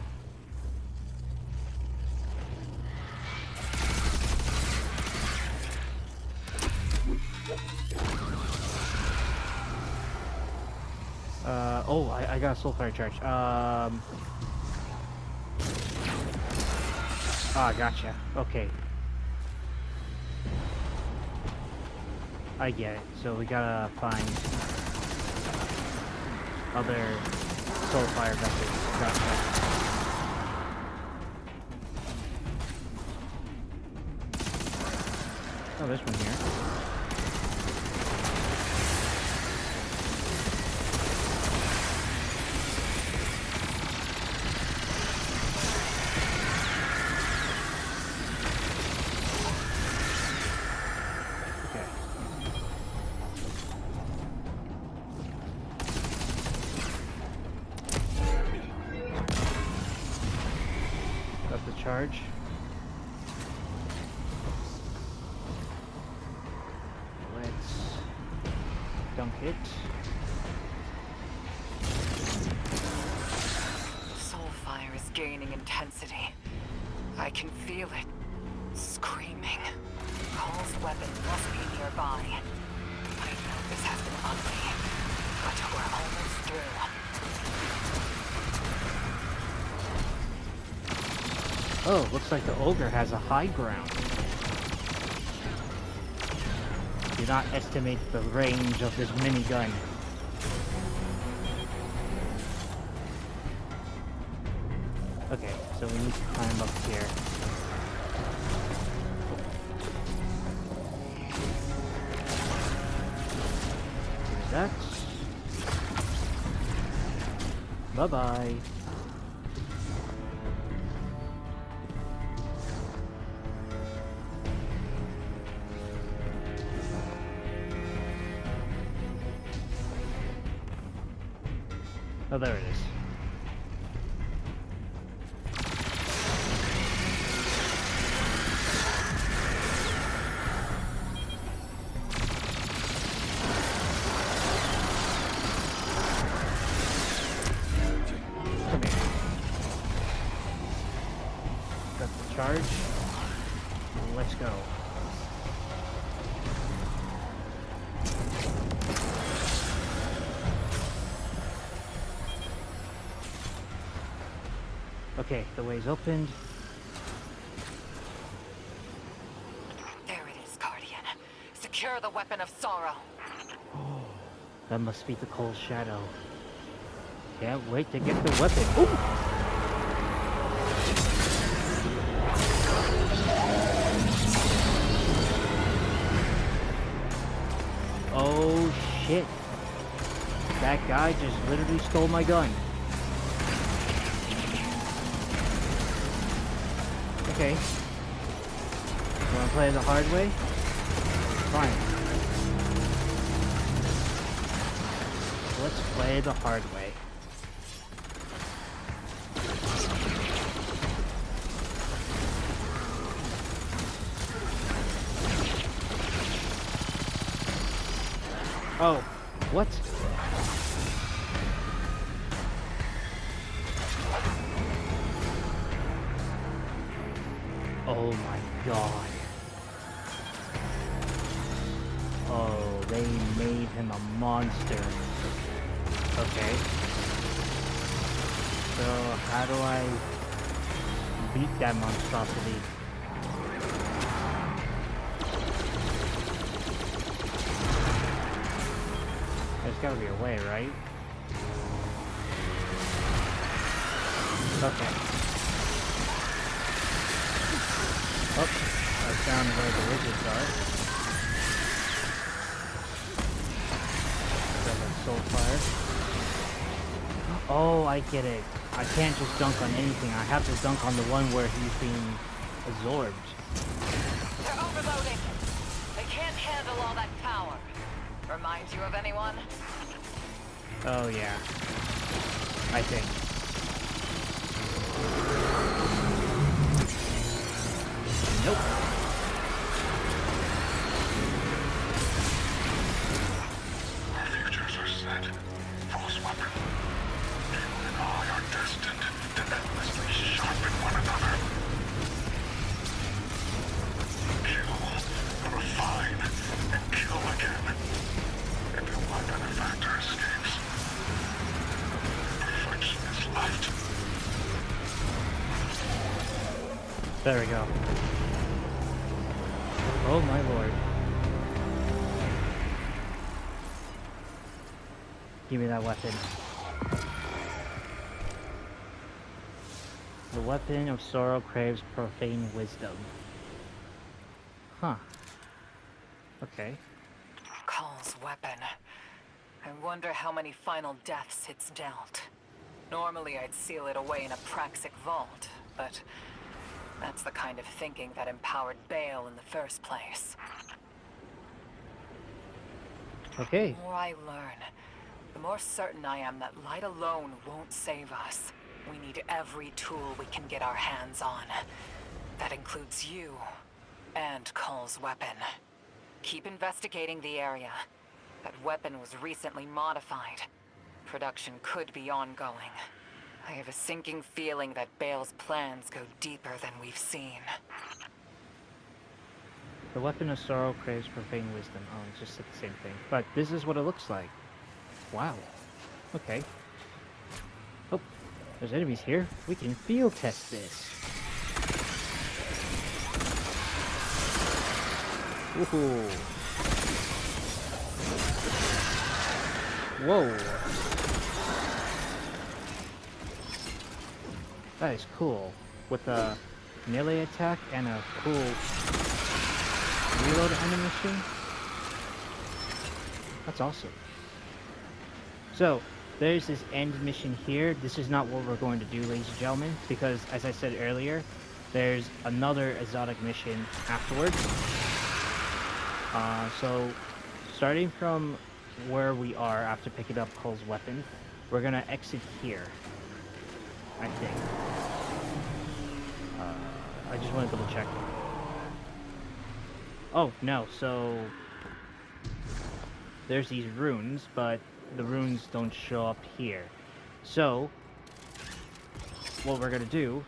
Oh, I got a Soulfire charge. Gotcha. Okay. I get it. So we gotta find other Soulfire vessels. Gotcha. Oh, there's one here. Charge. Let's dunk it. Soulfire is gaining intensity. I can feel it. Screaming. Cull's weapon must be nearby. I know this has been ugly, but we're almost through. Oh, looks like the ogre has a high ground. Do not estimate the range of this minigun. Okay, so we need to climb up here. Here's that. Bye-bye. Oh, there it is. Come here. Got the charge. Let's go. Okay, the way's opened. There it is, Guardian. Secure the weapon of sorrow. Oh, that must be the cold shadow. Can't wait to get the weapon. Ooh! Oh shit. That guy just literally stole my gun. Okay. Wanna play the hard way? Fine. Let's play the hard way. Oh, what? Oh my god. Oh, they made him a monster. Okay. So, how do I beat that monstrosity? There's gotta be a way, right? Okay. Oh, I found where the wizards are. Soulfire. Oh, I get it. I can't just dunk on anything. I have to dunk on the one where he's being absorbed. They're overloading. They can't handle all that power. Reminds you of anyone? Oh yeah. I think. Nope. Our futures are set. False weapon. You and I are destined to endlessly sharpen one another. Kill, refine, and kill again. Until my benefactor escapes. Perfection is left. There we go. Oh my lord. Give me that weapon. The weapon of sorrow craves profane wisdom. Huh. Okay. Cull's weapon. I wonder how many final deaths it's dealt. Normally I'd seal it away in a praxic vault, but that's the kind of thinking that empowered Bale in the first place. Okay. The more I learn, the more certain I am that light alone won't save us. We need every tool we can get our hands on. That includes you and Cull's weapon. Keep investigating the area. That weapon was recently modified. Production could be ongoing. I have a sinking feeling that Bale's plans go deeper than we've seen. The weapon of sorrow craves profane wisdom. Oh, it's just the same thing. But this is what it looks like. Wow. Okay. Oh, there's enemies here. We can field test this. Woohoo. Whoa. That is cool. With a melee attack and a cool reload animation. That's awesome. So, there's this end mission here. This is not what we're going to do, ladies and gentlemen, because as I said earlier, there's another exotic mission afterwards. So, starting from where we are after picking up Cull's weapon, we're gonna exit here, I think. I just want to double check. Oh, no, so there's these runes, but the runes don't show up here. So, what we're gonna do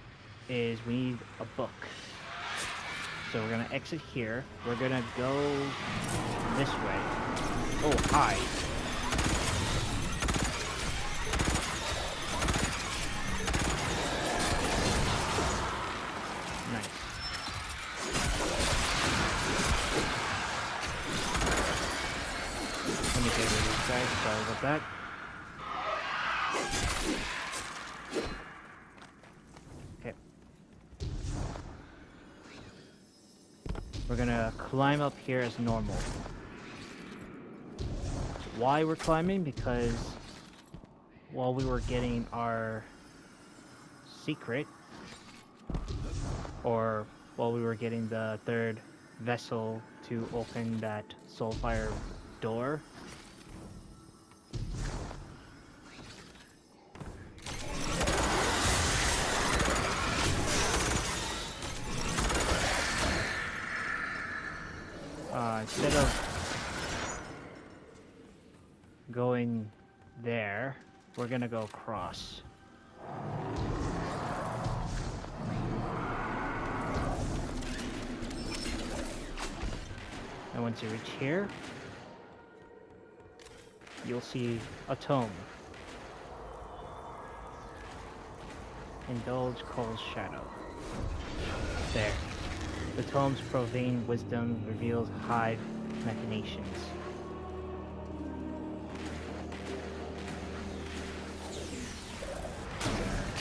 is we need a book. So we're gonna exit here. We're gonna go this way. Oh, hi. Nice. Let me get rid of these guys. Sorry about that. Okay. We're gonna climb up here as normal. Why we're climbing? Because while we were getting our secret, or while we were getting the third vessel to open that Soulfire door, instead of going there, we're gonna go across. And once you reach here, you'll see a tome. Indulge Cull's shadow. There. The tome's profane wisdom reveals hive machinations.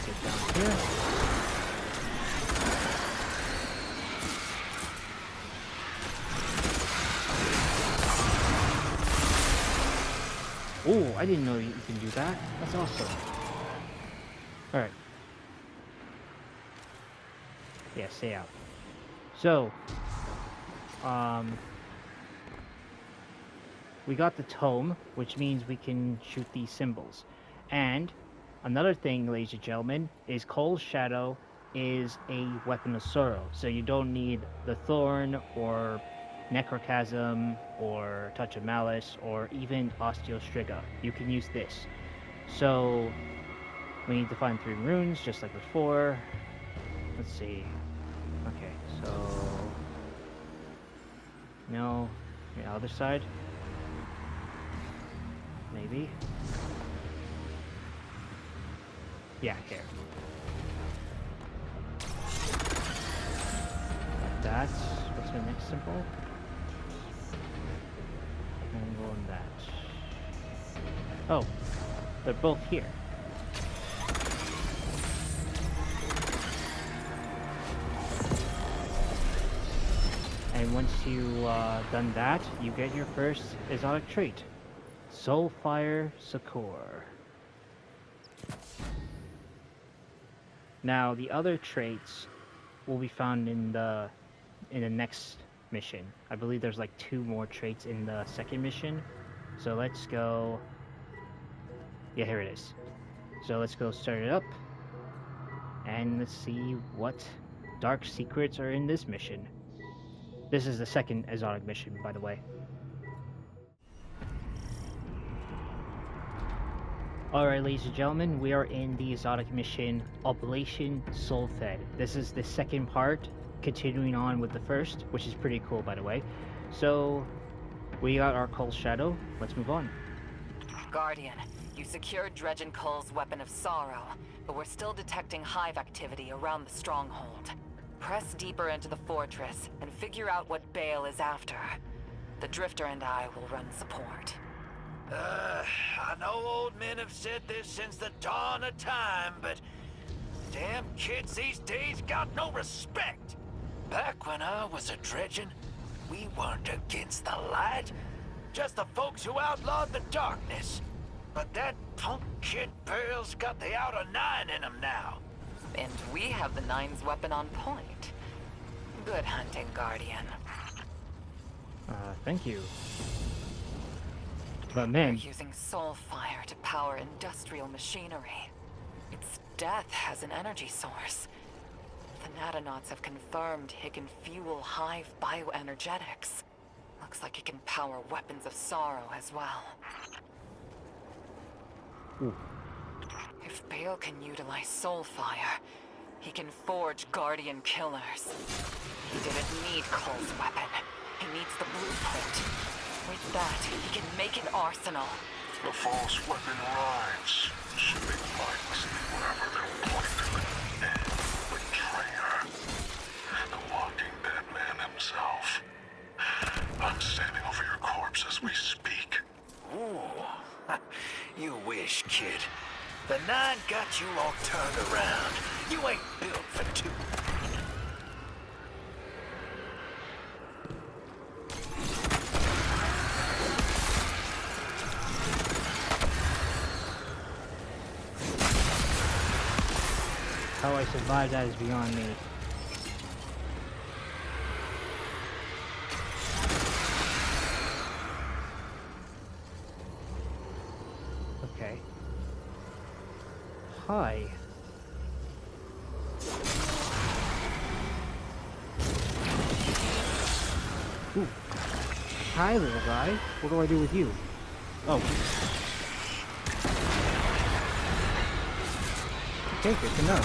Get down here. Oh, I didn't know you can do that. That's awesome. Alright. Yeah, stay out. So, we got the tome, which means we can shoot these symbols. And another thing, ladies and gentlemen, is Cull's Shadow is a weapon of sorrow. So you don't need the Thorn or Necrochasm or Touch of Malice or even Osteostriga. You can use this. So we need to find 3 runes, just like before. Let's see. Okay, so no, the other side, maybe. Yeah, here. That's what's the next symbol? And go on that. Oh, they're both here. And once you done that, you get your first exotic trait, Soulfire Succor. Now the other traits will be found in the next mission. I believe there's like 2 more traits in the second mission. So let's go. Yeah, here it is. So let's go start it up, and let's see what dark secrets are in this mission. This is the second exotic mission, by the way. Alright, ladies and gentlemen, we are in the exotic mission, Oblation Soulfed. This is the second part, continuing on with the first, which is pretty cool, by the way. So, we got our Cull's Shadow. Let's move on. Guardian, you secured Dredge and Cull's weapon of sorrow, but we're still detecting hive activity around the stronghold. Press deeper into the fortress and figure out what Bale is after. The Drifter and I will run support. I know old men have said this since the dawn of time, but damn kids these days got no respect. Back when I was a dredging, we weren't against the light, just the folks who outlawed the darkness. But that punk kid Bale's got the outer 9 in him now. And we have the Nine's weapon on point. Good hunting, Guardian. Thank you. But man, They're using Soulfire to power industrial machinery. Its death has an energy source. The Natanauts have confirmed it can fuel hive bioenergetics. Looks like it can power weapons of sorrow as well. ooh, If Bale can utilize Soulfire, he can forge Guardian killers. He didn't need Cull's weapon. He needs the blueprint. With that, he can make an arsenal. The false weapon rides, shooting lights wherever they're pointed. Betrayer. The walking dead man himself. I'm standing over your corpse as we speak. Ooh, you wish, kid. The 9 got you all turned around. You ain't built for 2. How I survived that is beyond me. Okay. Hi. Ooh. Hi, little guy. What do I do with you? Oh. Okay, good to know.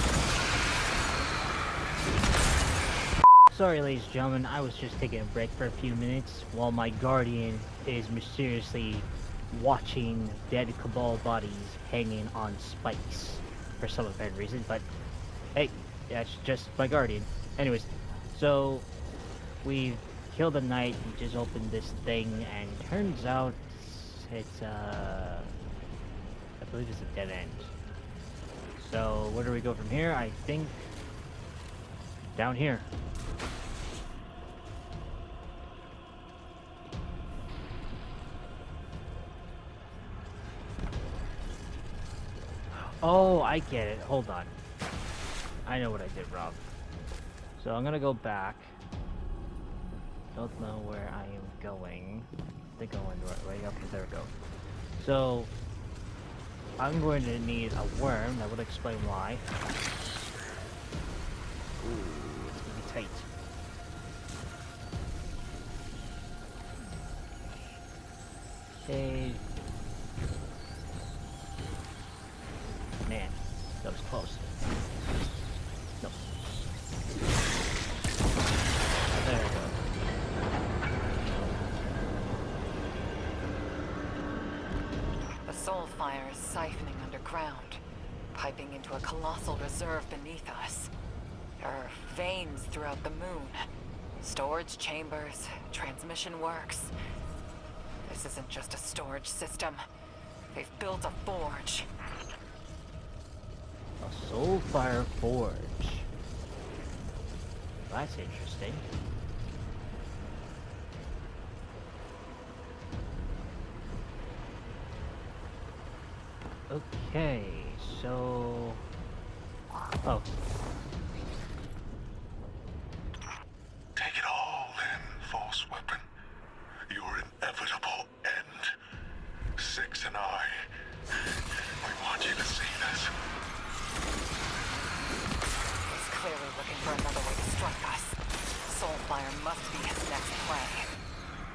Sorry, ladies and gentlemen, I was just taking a break for a few minutes while my guardian is mysteriously watching dead Cabal bodies hanging on spikes for some apparent reason, but hey, that's just my guardian. Anyways, so we've killed a knight, we just opened this thing, and turns out it's I believe it's a dead end. So where do we go from here? I think down here. Oh, I get it. Hold on. I know what I did wrong. So I'm gonna go back. Don't know where I am going. I think I went right up. There we go. So I'm going to need a worm. That would explain why. Ooh, it's gonna be tight. Okay. Man, that was close. No. There we go. The Soulfire is siphoning underground, piping into a colossal reserve beneath us. There are veins throughout the moon, storage chambers, transmission works. This isn't just a storage system. They've built a forge. A Soulfire forge. That's interesting. Okay, so... Oh. Take it all in, false weapon. Your inevitable end. Six and I. We want you to see this. He's clearly looking for another way to strike us. Soulfire must be his next play.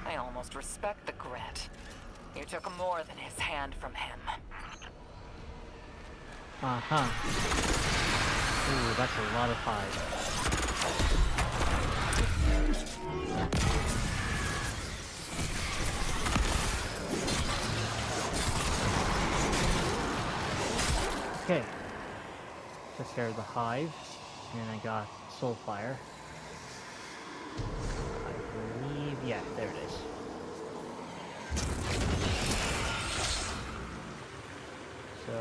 I almost respect the grit. You took more than his hand from him. Uh-huh. Ooh, that's a lot of hive. Okay. Took care of the hive. And I got Soulfire. I believe... yeah, there it is. So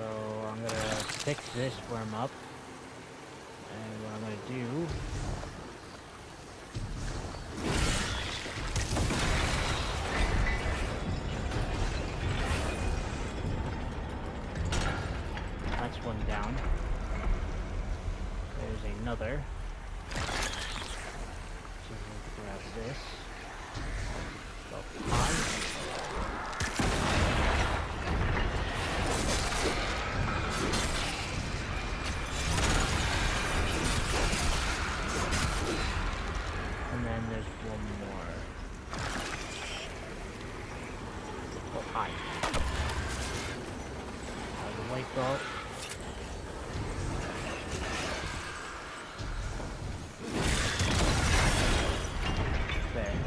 I'm gonna pick this worm up, and what I'm gonna do that's one down. There's another. So we'll grab this. Go on. And then there's one more. Oh, hi. The white belt. There.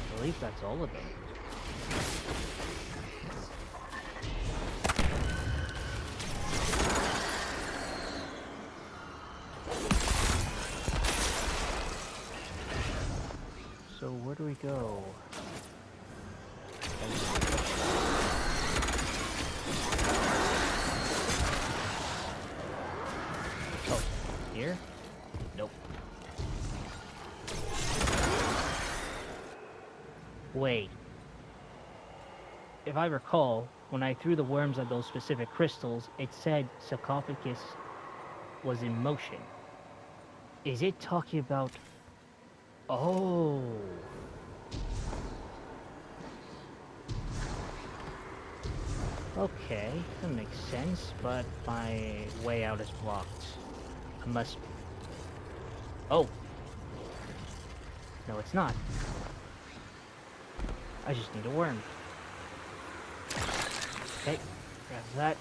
I believe that's all of them. So where do we go? Oh, here? Nope. Wait. If I recall, when I threw the worms at those specific crystals, it said sarcophagus was in motion. Is it talking about... Oh... Okay, that makes sense, but my way out is blocked. I must... Oh! No, it's not. I just need a worm. Okay, grab that.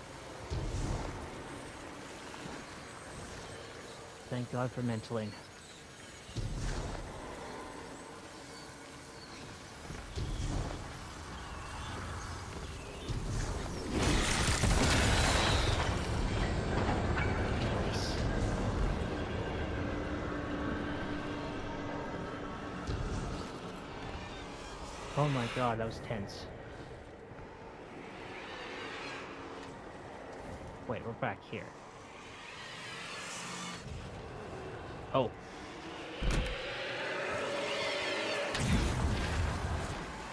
Thank God for mentaling. Oh my God, that was tense. Wait, we're back here. Oh.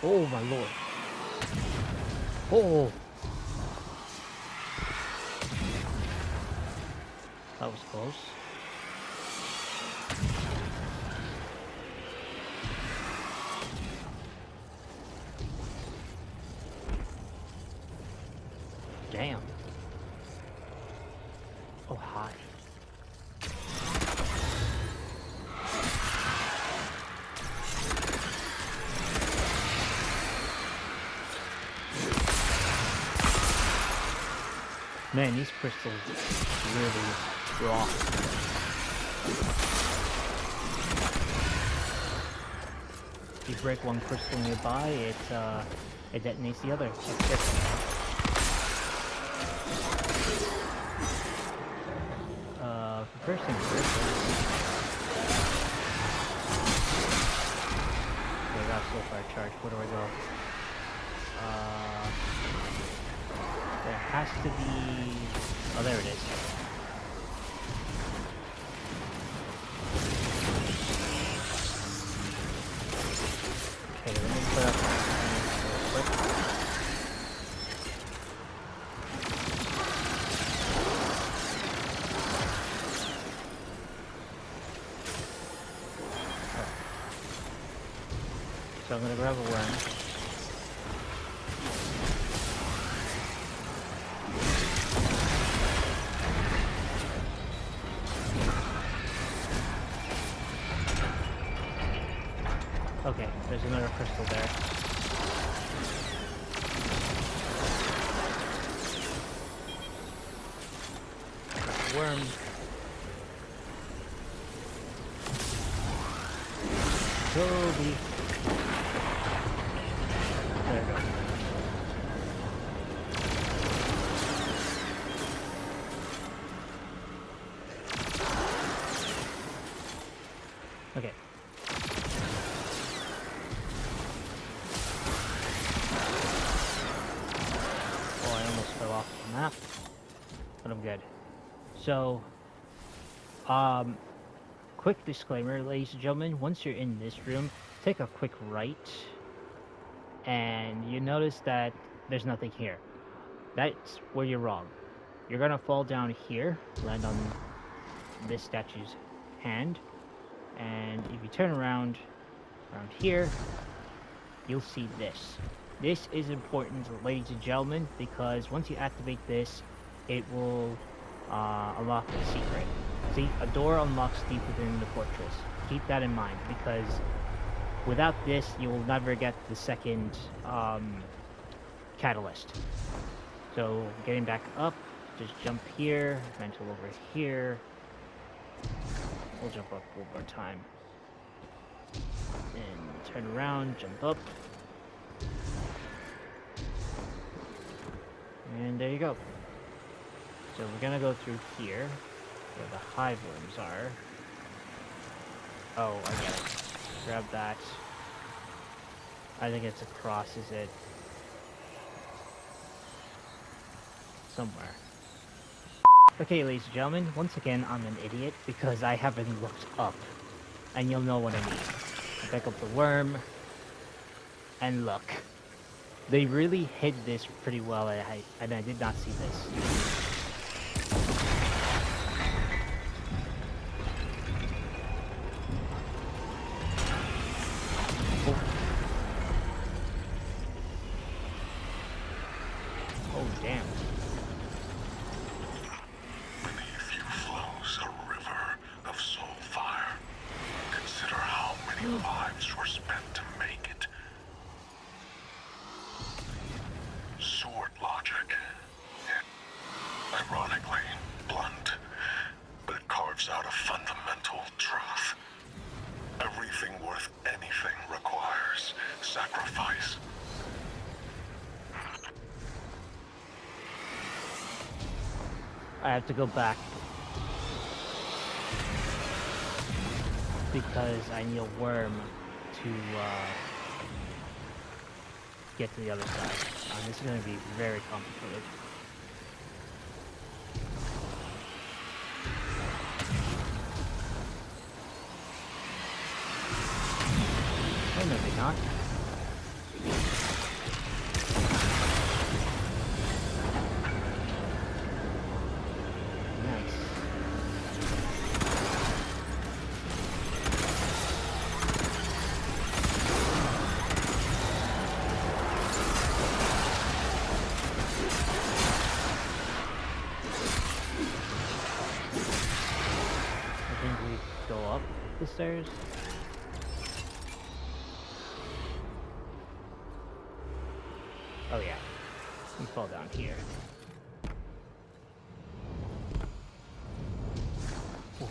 Oh my lord. Oh. That was close. Damn. Oh, hi. Man, these crystals really rock. If you break one crystal nearby, it detonates the other. First things first. Okay, I got Soulfire charge. Where do I go? There has to be... Oh, there it is. Okay, let me put up real quick. So I'm gonna grab a worm. Okay, there's another crystal there. Worm. Toby. There we go. Okay. Oh, I almost fell off the map, but I'm good. So, quick disclaimer, ladies and gentlemen, once you're in this room, take a quick right, and you notice that there's nothing here. That's where you're wrong. You're gonna fall down here, land on this statue's hand, and if you turn around here, you'll see this. This is important, ladies and gentlemen, because once you activate this, it will unlock the secret. See, a door unlocks deep within the fortress. Keep that in mind, because without this, you will never get the second catalyst. So, getting back up, just jump here, mantle over here. We'll jump up one more time. And turn around, jump up. And there you go. So we're gonna go through here, where the hive worms are. Oh, I get it. Grab that. I think it's across, is it? Somewhere. Okay, ladies and gentlemen, once again, I'm an idiot because I haven't looked up. And you'll know what I mean. I pick up the worm, And look, they really hid this pretty well, and I did not see this. Oh, damn. Beneath you flows a river of Soulfire. Consider how many lives were spent to make it. Sword logic. Ironically, blunt, but it carves out a fundamental truth. Everything worth anything requires sacrifice. I have to go back because I need a worm to get to the other side. This is going to be very complicated. Oh, maybe not. Nice. I think we go up the stairs. Oh yeah, we fall down here. Ooh.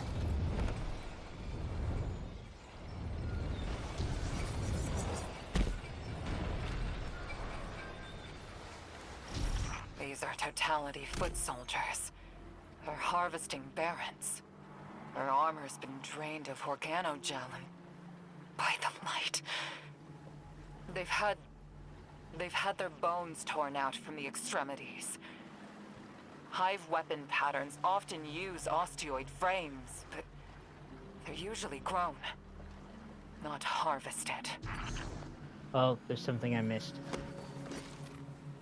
These are Totality foot soldiers. They're harvesting barons. Their armor's been drained of organogel and by the light. They've had their bones torn out from the extremities. Hive weapon patterns often use osteoid frames, but they're usually grown, not harvested. Oh, there's something I missed.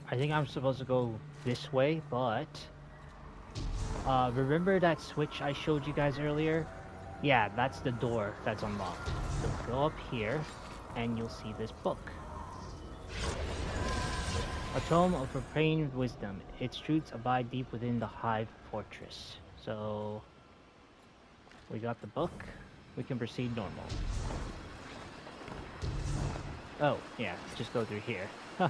I think I'm supposed to go this way, but remember that switch I showed you guys earlier? Yeah, that's the door that's unlocked. So go up here, and you'll see this book. A tome of profane wisdom. Its truths abide deep within the Hive Fortress. So, we got the book. We can proceed normal. Oh, yeah, just go through here. Huh.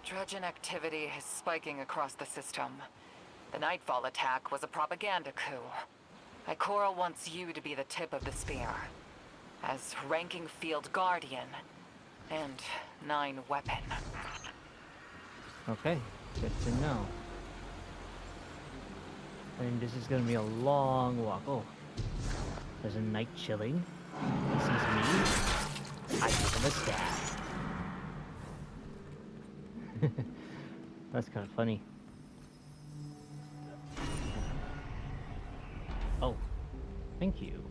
Dredgen activity is spiking across the system. The Nightfall attack was a propaganda coup. Ikora wants you to be the tip of the spear. As ranking field guardian and 9 weapon. Okay, good to know. And this is gonna be a long walk. Oh, there's a knight chilling. He sees me. I give him a stab. That's kind of funny. Oh, thank you.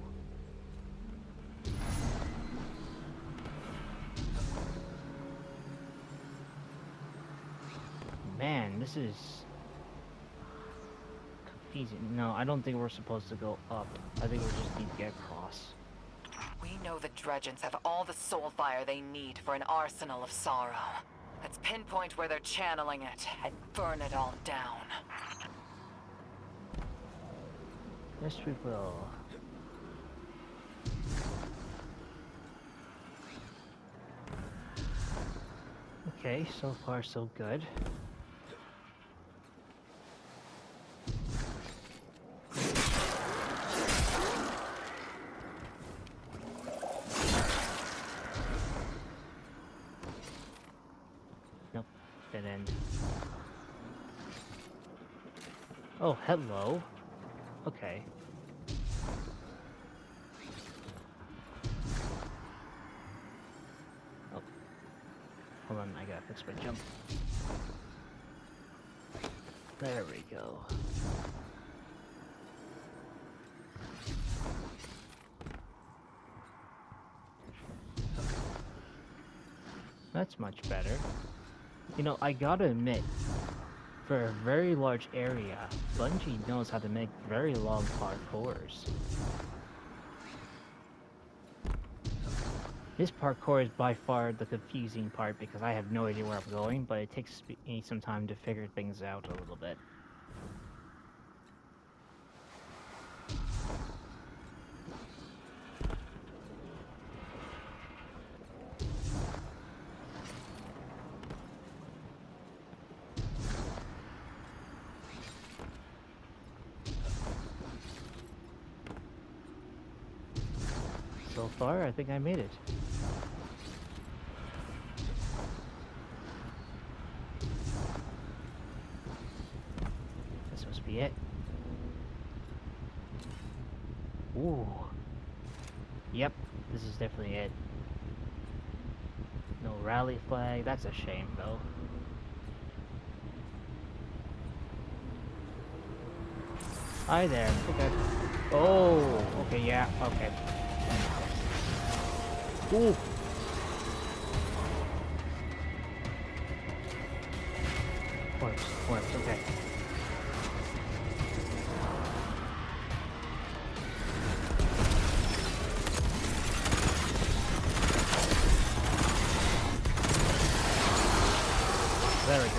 Man, this is confusing. No, I don't think we're supposed to go up. I think we just need to get across. We know the Dredgens have all the Soulfire they need for an arsenal of sorrow. Let's pinpoint where they're channeling it and burn it all down. Yes, we will. Okay, so far so good. Nope, dead end. Oh, hello. Okay. Oh. Hold on, I gotta fix my jump. There we go. That's much better. You know, I gotta admit, for a very large area, Bungie knows how to make very long parkours. This parkour is by far the confusing part because I have no idea where I'm going, but it takes me some time to figure things out a little bit. So far, I think I made it. This must be it. Ooh. Yep, this is definitely it. No rally flag, that's a shame though. Hi there, okay. Oh, okay, yeah, okay. Ooh. Worms, okay. There we go.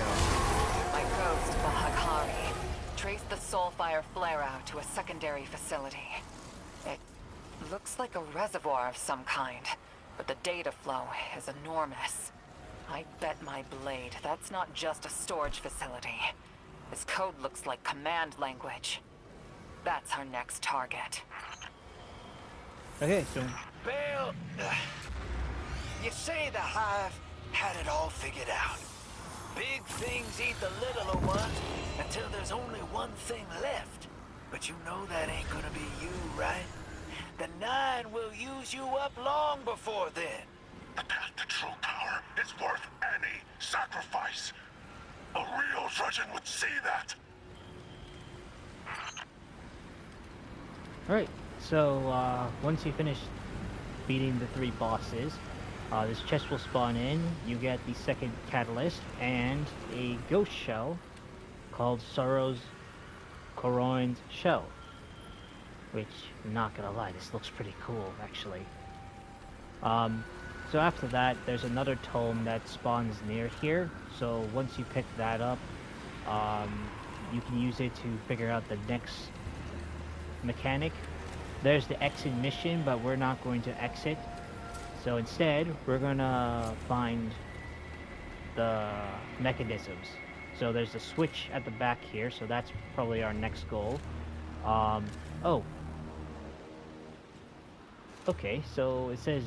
My ghost, the Hakari, traced the Soulfire flare-out to a secondary facility. It looks like a reservoir of some kind, but the data flow is enormous. I bet my blade that's not just a storage facility. This code looks like command language. That's our next target. Okay, so Bale, you say the Hive had it all figured out. Big things eat the littler ones until there's only one thing left. But you know that ain't gonna be you, right? The Nine will use you up long before then. The path to true power is worth any sacrifice. A real Drudgen would see that. alright, so once you finish beating the 3 bosses, this chest will spawn in, you get the second catalyst, and a ghost shell called Sorrow's Corroined Shell. Which, I'm not gonna lie, this looks pretty cool, actually. So after that, there's another tome that spawns near here, so once you pick that up, you can use it to figure out the next mechanic. There's the exit mission, but we're not going to exit. So instead, we're gonna find the mechanisms. So there's a switch at the back here, so that's probably our next goal. Oh. Okay, so it says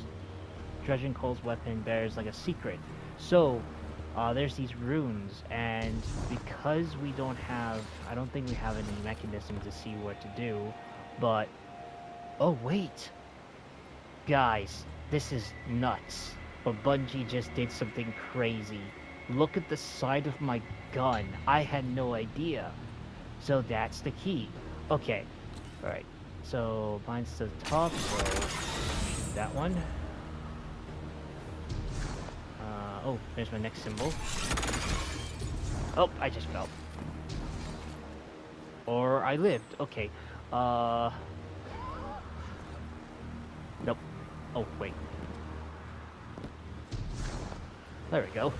Drudgen Cull's weapon bears like a secret. So, there's these runes, and because we don't have, I don't think we have any mechanism to see what to do, but, oh wait, guys, this is nuts, but Bungie just did something crazy. Look at the side of my gun, I had no idea. So that's the key. Okay, alright, so mine's to the top, so shoot that one. Oh, there's my next symbol. Oh, I just fell. Or I lived. Okay. Nope. Oh, wait. There we go.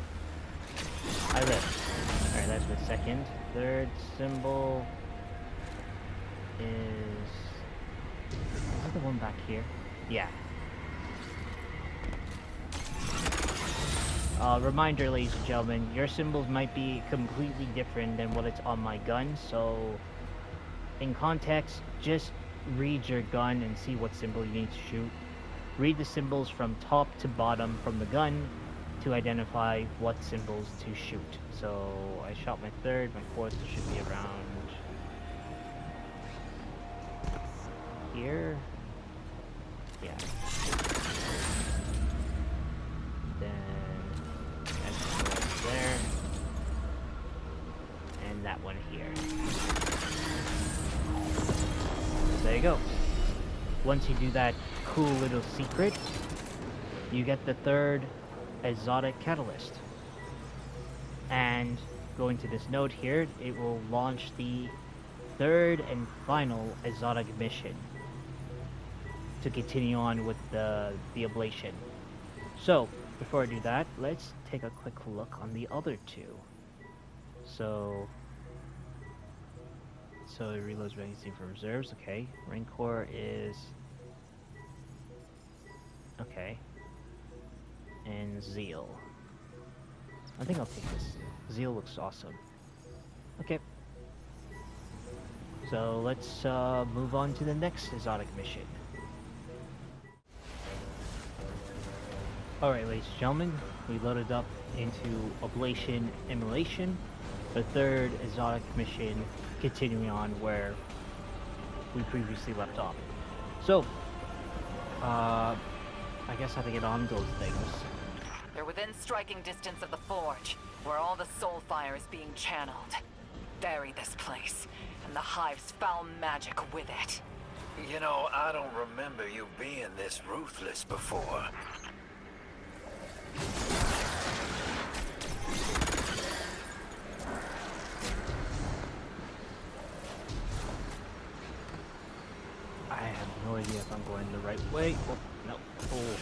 I lived. Alright, that's the second. Third symbol is it the one back here? Yeah. Reminder, ladies and gentlemen, your symbols might be completely different than what it's on my gun, so in context, just read your gun and see what symbol you need to shoot. Read the symbols from top to bottom from the gun to identify what symbols to shoot. So I shot my third, my fourth should be around here. Yeah. There, and that one here. So there you go. Once you do that cool little secret, you get the third exotic catalyst. And going to this node here, it will launch the third and final exotic mission to continue on with the Oblation. So, before I do that, let's take a quick look on the other two. So it reloads anything for reserves, okay. Rancor is... okay. And Zeal. I think I'll take this. Zeal looks awesome. Okay. So let's move on to the next exotic mission. Alright, ladies and gentlemen, we loaded up into Oblation Immolation, the third exotic mission, continuing on where we previously left off. So, I guess I have to get on those things. They're within striking distance of the forge, where all the Soulfire is being channeled. Bury this place, and the Hive's foul magic with it. You know, I don't remember you being this ruthless before. I have no idea if I'm going the right way. Oh, no. Oh.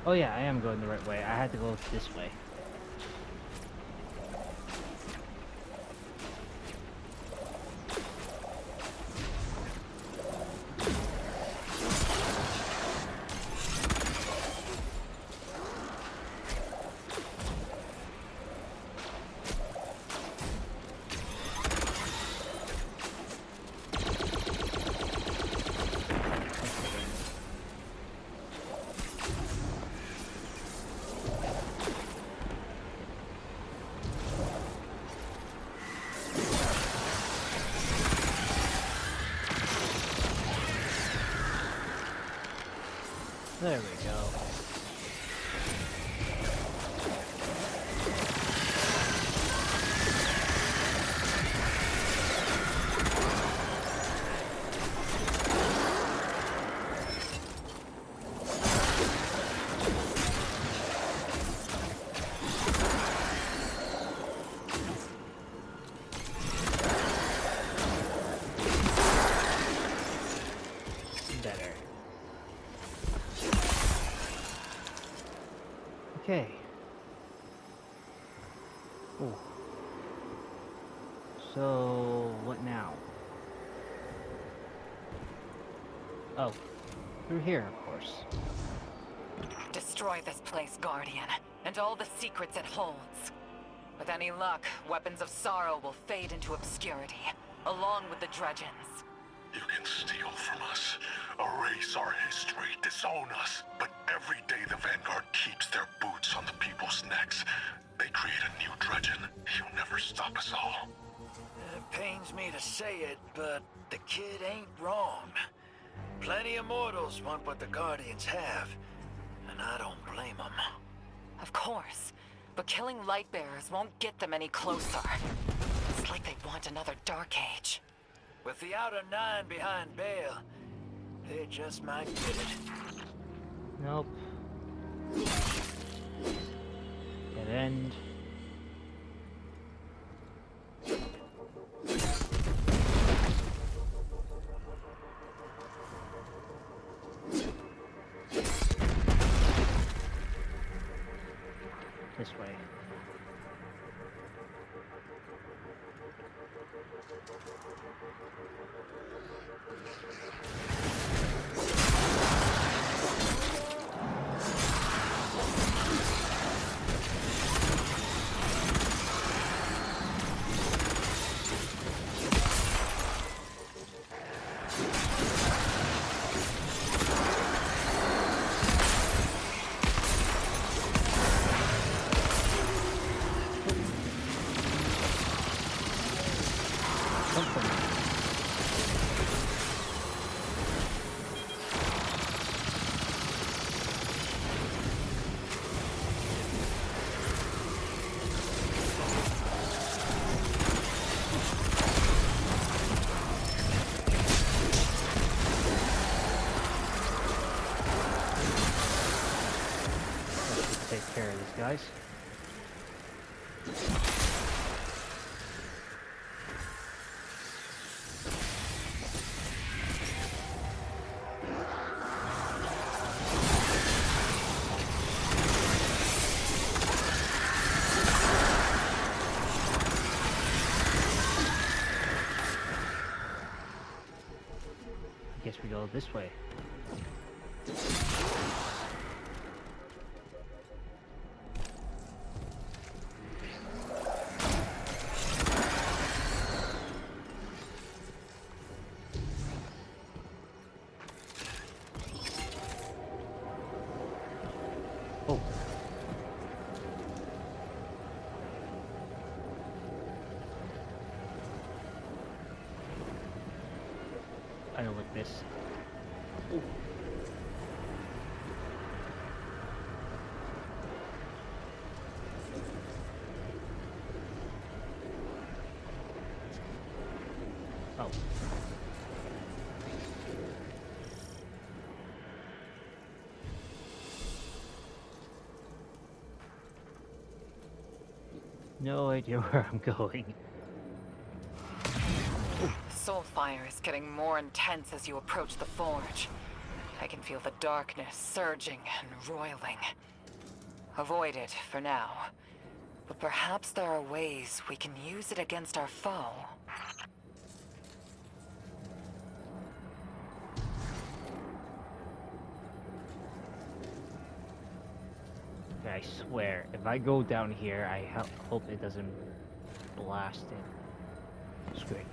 Oh yeah, I am going the right way. I had to go this way. There we go. Okay. Ooh. So, what now? Oh, through here, of course. Destroy this place, Guardian, and all the secrets it holds. With any luck, weapons of sorrow will fade into obscurity, along with the dredgens. You can steal from us, erase our history, disown us, but every day the Vanguard keeps their boots on the people's necks. They create a new dredgen. You'll never stop us all. It pains me to say it, but the kid ain't wrong. Plenty of mortals want what the Guardians have, and I don't blame them. Of course, but killing Lightbearers won't get them any closer. It's like they want another Dark Age. With the outer 9 behind Bale, they just might get it. Nope. Dead end. This way. care of these guys. Guess we go this way. Oh. I don't like this. Oh. Oh. No idea where I'm going. Soulfire is getting more intense as you approach the forge. I can feel the darkness surging and roiling. Avoid it for now. But perhaps there are ways we can use it against our foe. I swear, if I go down here, I hope it doesn't blast it. Screw it.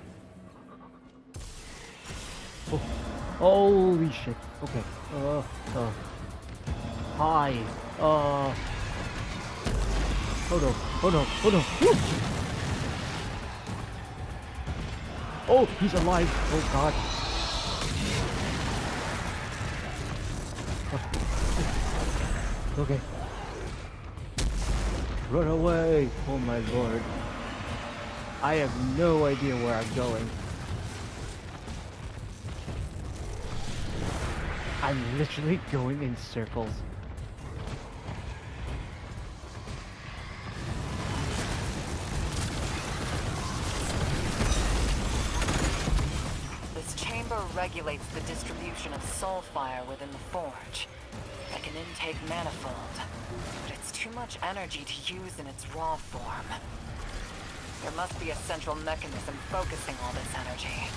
Oh, holy shit. Okay. Hi. Oh no. Oh no. Oh no. Woo! Oh, he's alive. Oh god. Oh. Okay. Run away! Oh my lord. I have no idea where I'm going. I'm literally going in circles. This chamber regulates the distribution of Soulfire within the forge, like an intake manifold. But it's too much energy to use in its raw form. There must be a central mechanism focusing all this energy.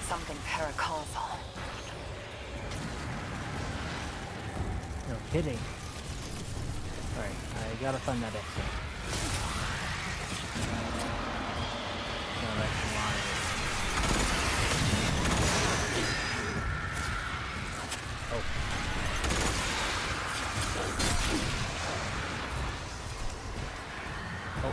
Something paracausal. No kidding. Alright, I gotta find that exit. No, that's lying. Oh. Oh.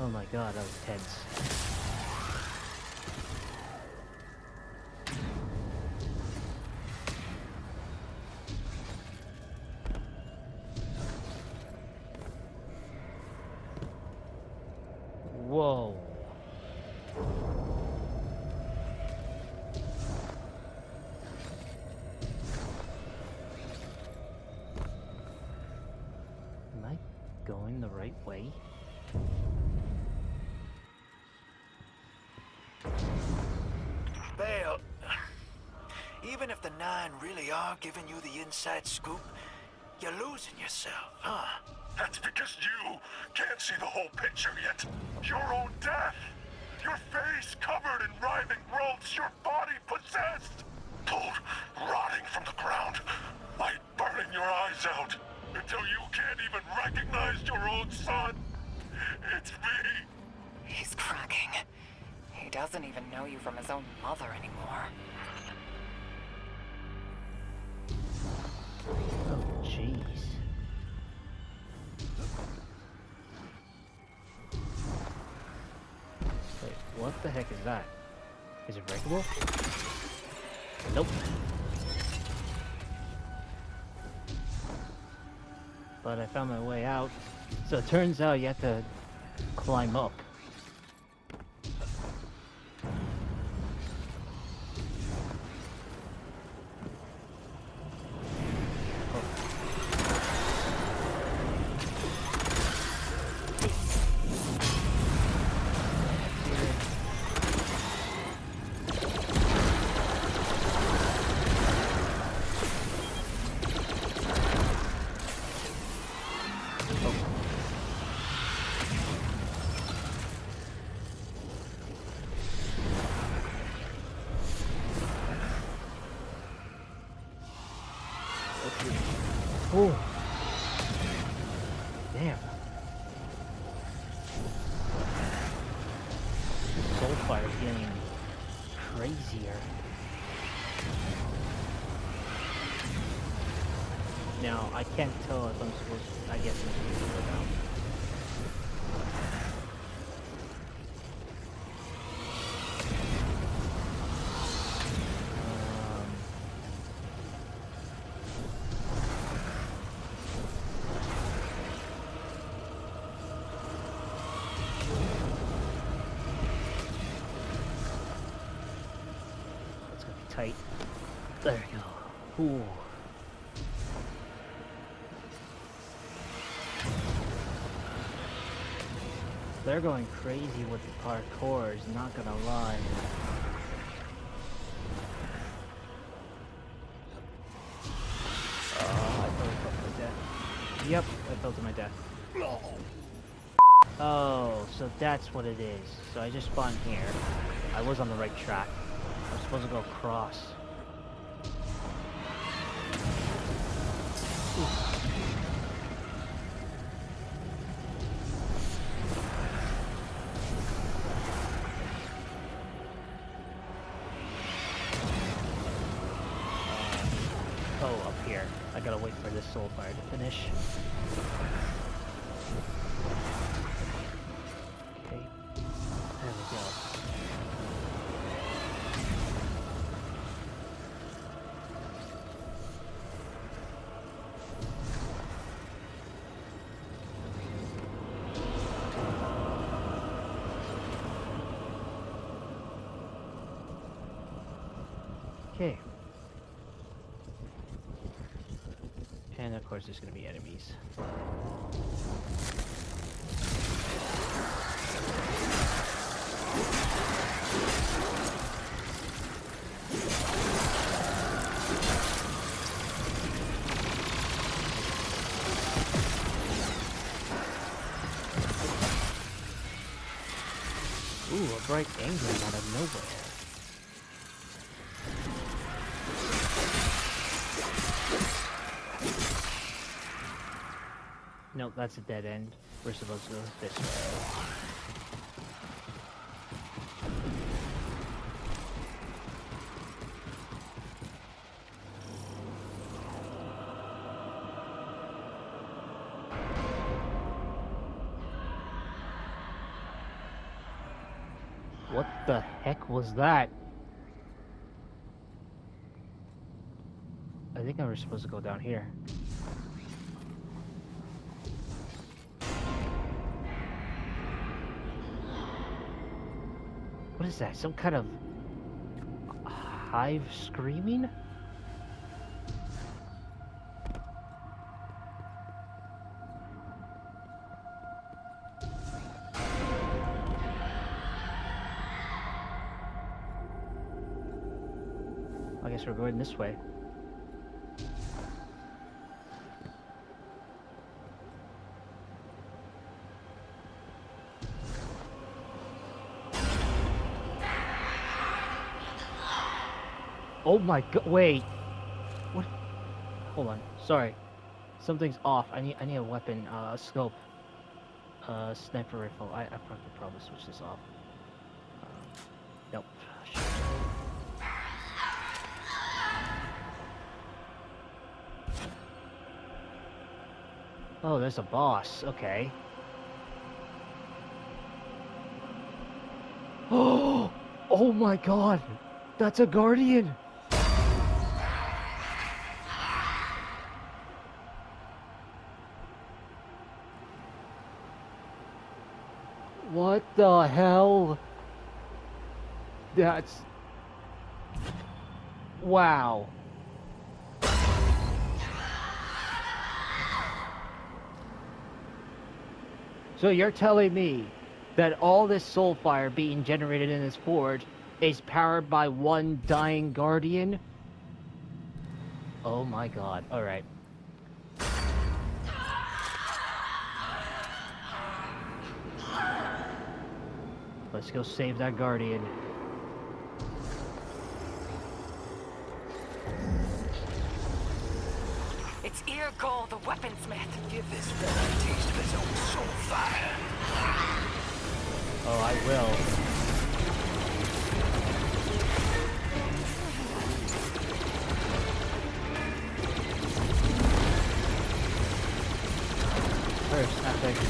Oh my god, that was tense. Whoa. Am I going the right way? Even if the Nine really are giving you the inside scoop, you're losing yourself, huh? That's because you can't see the whole picture yet. Your own death. Your face covered in writhing growths, your body possessed. Pulled, rotting from the ground. Light burning your eyes out. Until you can't even recognize your own son. It's me. He's cracking. He doesn't even know you from his own mother anymore. Oh, jeez. Wait, what the heck is that? Is it breakable? Nope. But I found my way out. So it turns out you have to climb up. Oh, damn. Soulfire is getting crazier. Now, I can't tell if I'm supposed to, I guess I'm supposed to go down. Tight. There we go. Ooh. They're going crazy with the parkours, not gonna lie. I fell to my death. Yep, I fell to my death. Oh, so that's what it is. So I just spawned here. I was on the right track. I'm supposed to go across. Oh, up here. I gotta wait for this Soulfire to finish. Okay. There we go. Okay. And of course there's gonna be enemies. Ooh, a bright angel out of nowhere. Nope, that's a dead end. We're supposed to go this way. What the heck was that? I think I was supposed to go down here. What is that? Some kind of hive screaming? I guess guess we're going this way. Oh my god, wait. What? Hold on. Sorry. Something's off. I need a weapon, a scope. Sniper rifle. I probably switch this off. Nope. Shit. Oh, there's a boss. Okay. Oh! Oh my god! That's a guardian! What the hell? That's... Wow. So you're telling me that all this Soulfire being generated in this forge is powered by one dying guardian? Oh my god. Alright. Let's go save that guardian. It's Eargol, the weaponsmith. Give this fella a taste of his own Soulfire. Oh, I will. First, after I get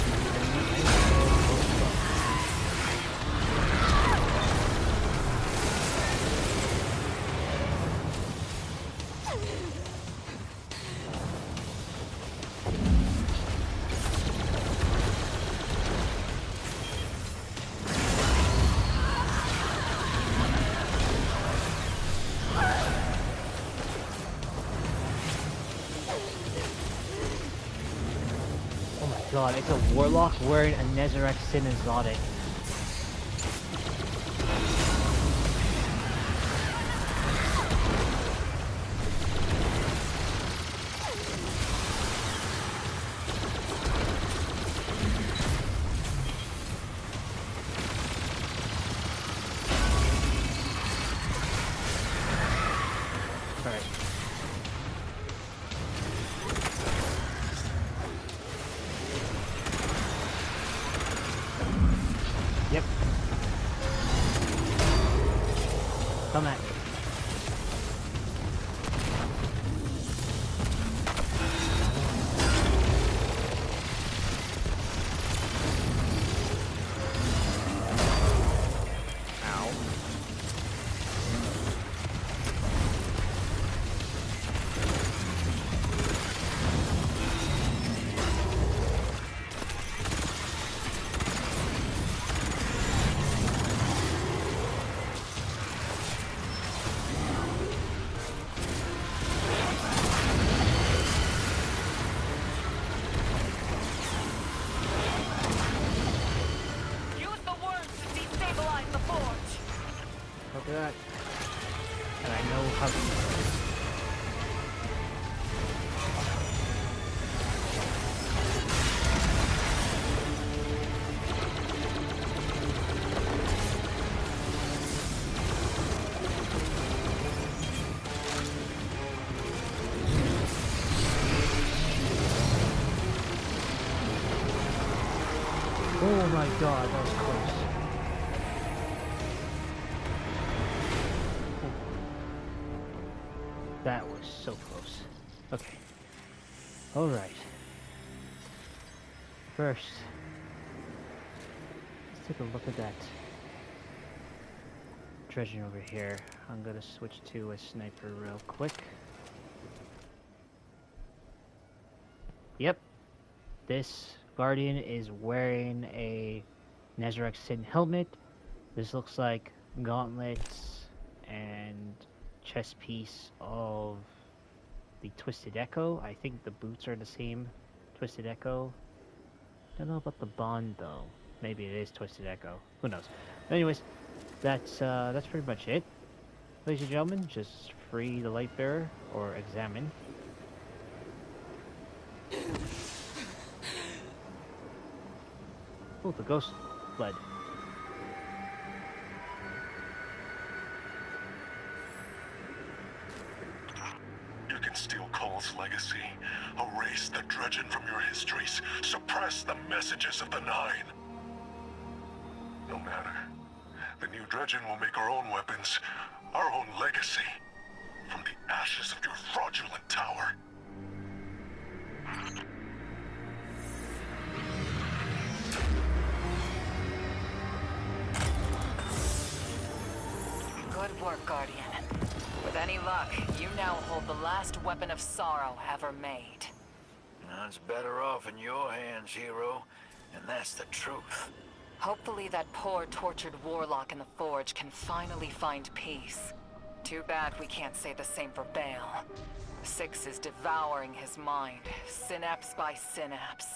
God, it's a warlock wearing a Nezarec Sin exotic. Alright. Yep. Come at me. Ow. Look at that. And I know how to... Oh my god, that was close. That was so close. Okay. Alright. First, let's take a look at that dredging over here. I'm gonna switch to a sniper real quick. Yep. This Guardian is wearing a Nezarec Sin helmet. This looks like gauntlets and chest piece of the Twisted Echo. I think the boots are the same Twisted Echo. Don't know about the bond though. Maybe it is Twisted Echo. Who knows? Anyways, that's pretty much it. Ladies and gentlemen, just free the Lightbearer, or examine. Oh, the ghost fled. You can steal Cull's legacy, erase the Dredgen from your histories, suppress the messages of the Nine. No matter. The new Dredgen will make our own weapons, our own legacy, from the ashes of your fraudulent tower. Good work, Guardian. With any luck, you now hold the last weapon of sorrow ever made. It's better off in your hands, hero, and that's the truth. Hopefully that poor, tortured warlock in the Forge can finally find peace. Too bad we can't say the same for Bale. Six is devouring his mind, synapse by synapse.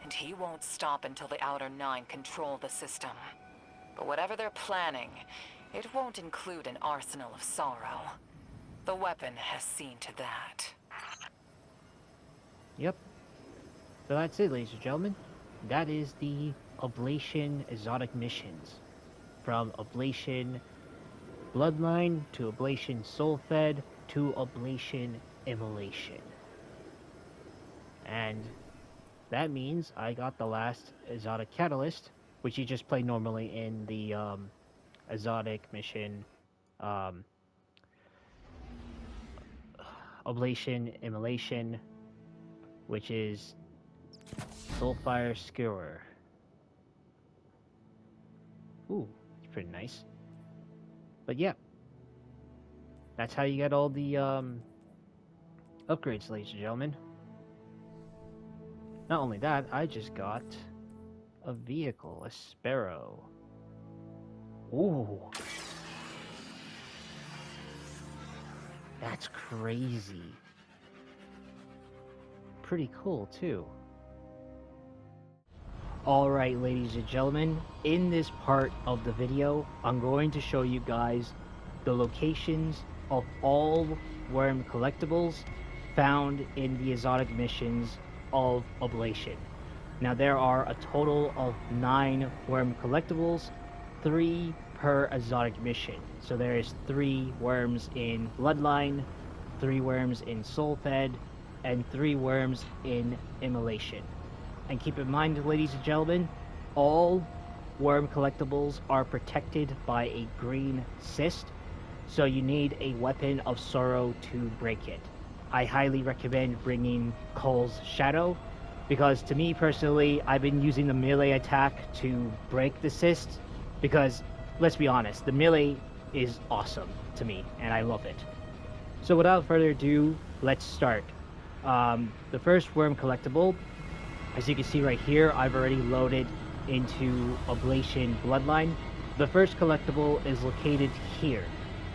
And he won't stop until the Outer Nine control the system. But whatever they're planning, it won't include an arsenal of sorrow. The weapon has seen to that. Yep. So that's it, ladies and gentlemen. That is the Oblation exotic missions. From Oblation Bloodline to Oblation Soulfed to Oblation Immolation. And that means I got the last exotic catalyst, which you just play normally in the exotic mission Oblation Immolation, which is Soulfire Skewer. Ooh, it's pretty nice. But yeah, that's how you get all the upgrades, ladies and gentlemen. Not only that, I just got a vehicle, a Sparrow. Ooh. That's crazy. Pretty cool, too. Alright, ladies and gentlemen, in this part of the video, I'm going to show you guys the locations of all Worm Collectibles found in the exotic missions of Oblation. Now, there are a total of 9 Worm Collectibles, 3 per exotic mission. So there is 3 worms in Bloodline, 3 worms in Soulfed, and 3 worms in Immolation. And keep in mind, ladies and gentlemen, all Worm Collectibles are protected by a green cyst, so you need a weapon of sorrow to break it. I highly recommend bringing Cull's Shadow, because to me personally, I've been using the melee attack to break the cyst, because let's be honest, the melee is awesome to me, and I love it. So without further ado, let's start. The first Worm Collectible, as you can see right here, I've already loaded into Oblation Bloodline. The first collectible is located here.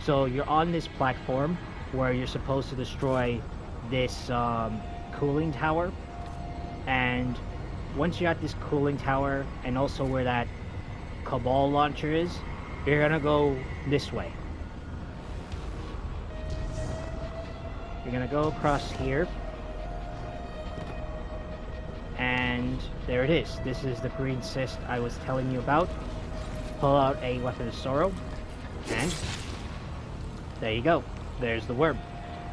So you're on this platform where you're supposed to destroy this cooling tower. And once you're at this cooling tower, and also where that Cabal launcher is, you're gonna go this way. You're gonna go across here. And there it is. This is the green cyst I was telling you about. Pull out a weapon of sorrow. And there you go. There's the worm.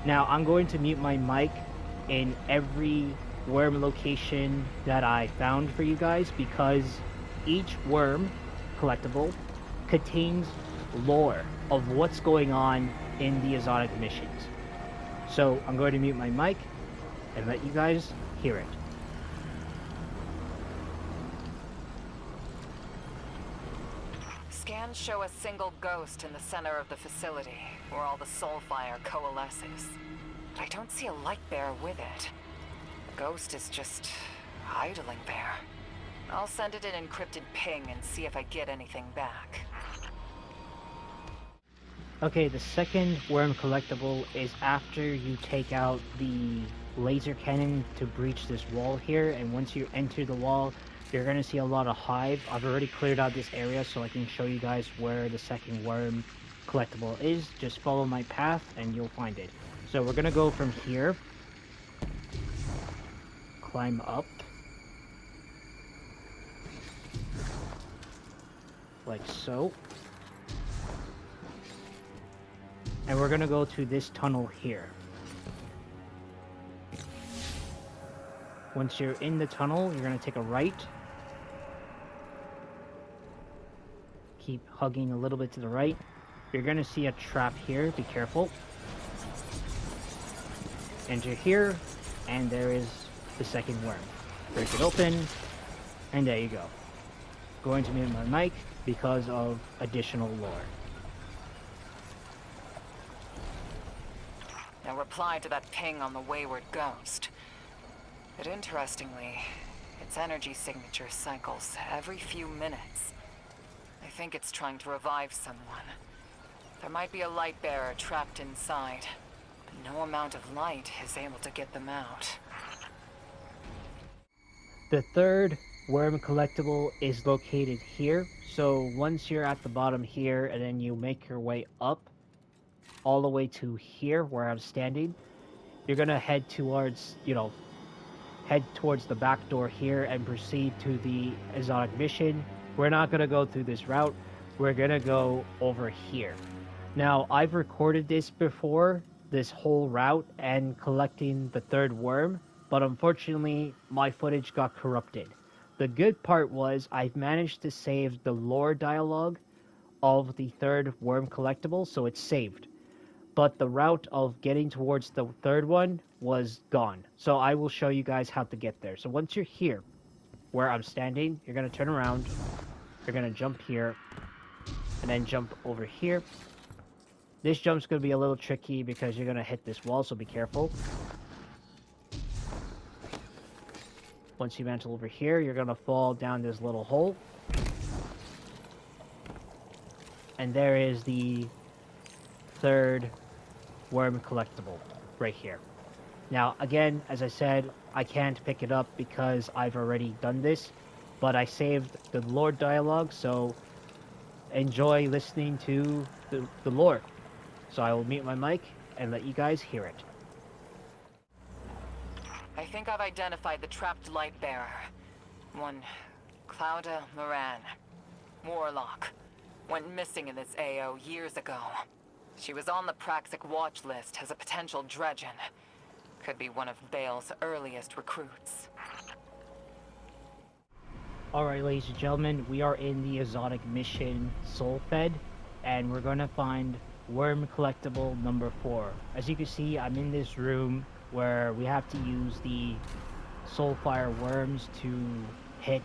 Now, I'm going to mute my mic in every worm location that I found for you guys, because each worm collectible contains lore of what's going on in the exotic missions. So I'm going to mute my mic and let you guys hear it. Scans show a single ghost in the center of the facility, where all the Soulfire coalesces. But I don't see a Lightbearer with it. The ghost is just idling there. I'll send it an encrypted ping and see if I get anything back. Okay, the second worm collectible is after you take out the laser cannon to breach this wall here, and once you enter the wall, you're going to see a lot of hive. I've already cleared out this area so I can show you guys where the second worm collectible is, just follow my path and you'll find it. So we're gonna go from here, climb up, like so, and we're gonna go to this tunnel here. Once you're in the tunnel, you're gonna take a right. Keep hugging a little bit to the right. You're gonna see a trap here, be careful. Enter here, and there is the second worm. Break it open, and there you go. Going to mute my mic because of additional lore. Now reply to that ping on the wayward ghost. But interestingly, its energy signature cycles every few minutes. I think it's trying to revive someone. There might be a light bearer trapped inside, but no amount of light is able to get them out. The third worm collectible is located here. So once you're at the bottom here, and then you make your way up all the way to here where I'm standing, you're gonna head towards, head towards the back door here and proceed to the exotic mission. We're not gonna go through this route. We're gonna go over here. Now, I've recorded this before, this whole route and collecting the third worm, but unfortunately, my footage got corrupted. The good part was I've managed to save the lore dialogue of the third worm collectible, so it's saved. But the route of getting towards the third one was gone. So I will show you guys how to get there. So once you're here, where I'm standing, you're going to turn around, you're going to jump here, and then jump over here. This jump's going to be a little tricky because you're going to hit this wall, so be careful. Once you mantle over here, you're going to fall down this little hole. And there is the third worm collectible right here. Now, again, as I said, I can't pick it up because I've already done this, but I saved the lore dialogue, so enjoy listening to the lore. So I will mute my mic and let you guys hear it. I think I've identified the trapped light bearer. One Clouda Moran. Warlock. Went missing in this AO years ago. She was on the Praxic watch list as a potential dredgen. Could be one of Bale's earliest recruits. Alright, ladies and gentlemen, we are in the exotic mission Soulfed, and we're gonna find worm collectible number 4. As you can see, I'm in this room where we have to use the Soulfire worms to hit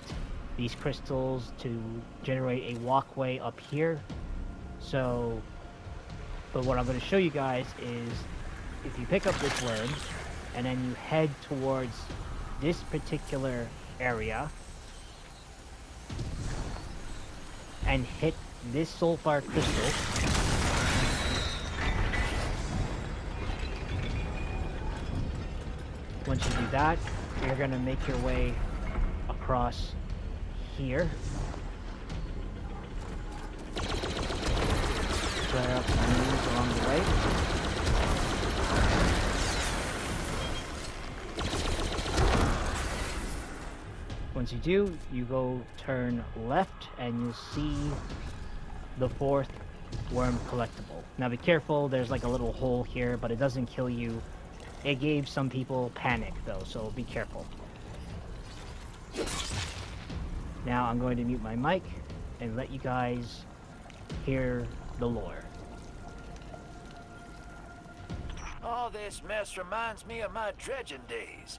these crystals to generate a walkway up here. So, but what I'm going to show you guys is if you pick up this worm and then you head towards this particular area and hit this Soulfire crystal, once you do that, you're going to make your way across here. Flare up some enemies along the way. Once you do, you go turn left and you'll see the 4th worm collectible. Now be careful, there's like a little hole here, but it doesn't kill you. It gave some people panic though, so be careful. Now I'm going to mute my mic and let you guys hear the lore. All this mess reminds me of my dredging days.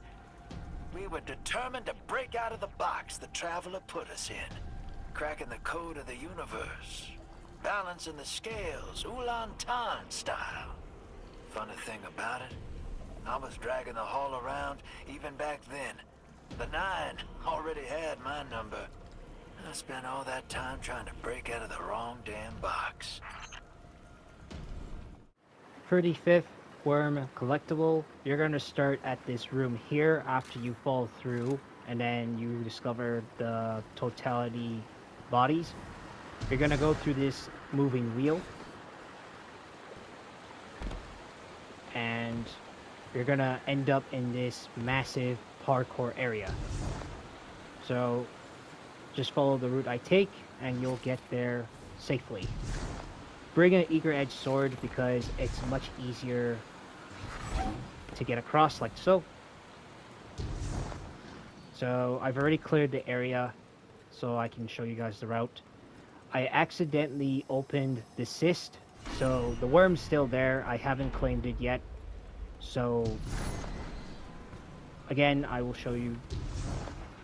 We were determined to break out of the box the Traveler put us in, cracking the code of the universe, balancing the scales, Ulan-Tan style. Funny thing about it, I was dragging the Hall around even back then. The 9 already had my number. I spent all that time trying to break out of the wrong damn box. 35th worm collectible. You're going to start at this room here after you fall through, and then you discover the totality bodies. You're going to go through this moving wheel, and you're gonna end up in this massive parkour area. So just follow the route I take and you'll get there safely. Bring an eager edge sword because it's much easier to get across, like so. So I've already cleared the area so I can show you guys the route. I accidentally opened the cyst, so the worm's still there. I haven't claimed it yet. So again, I will show you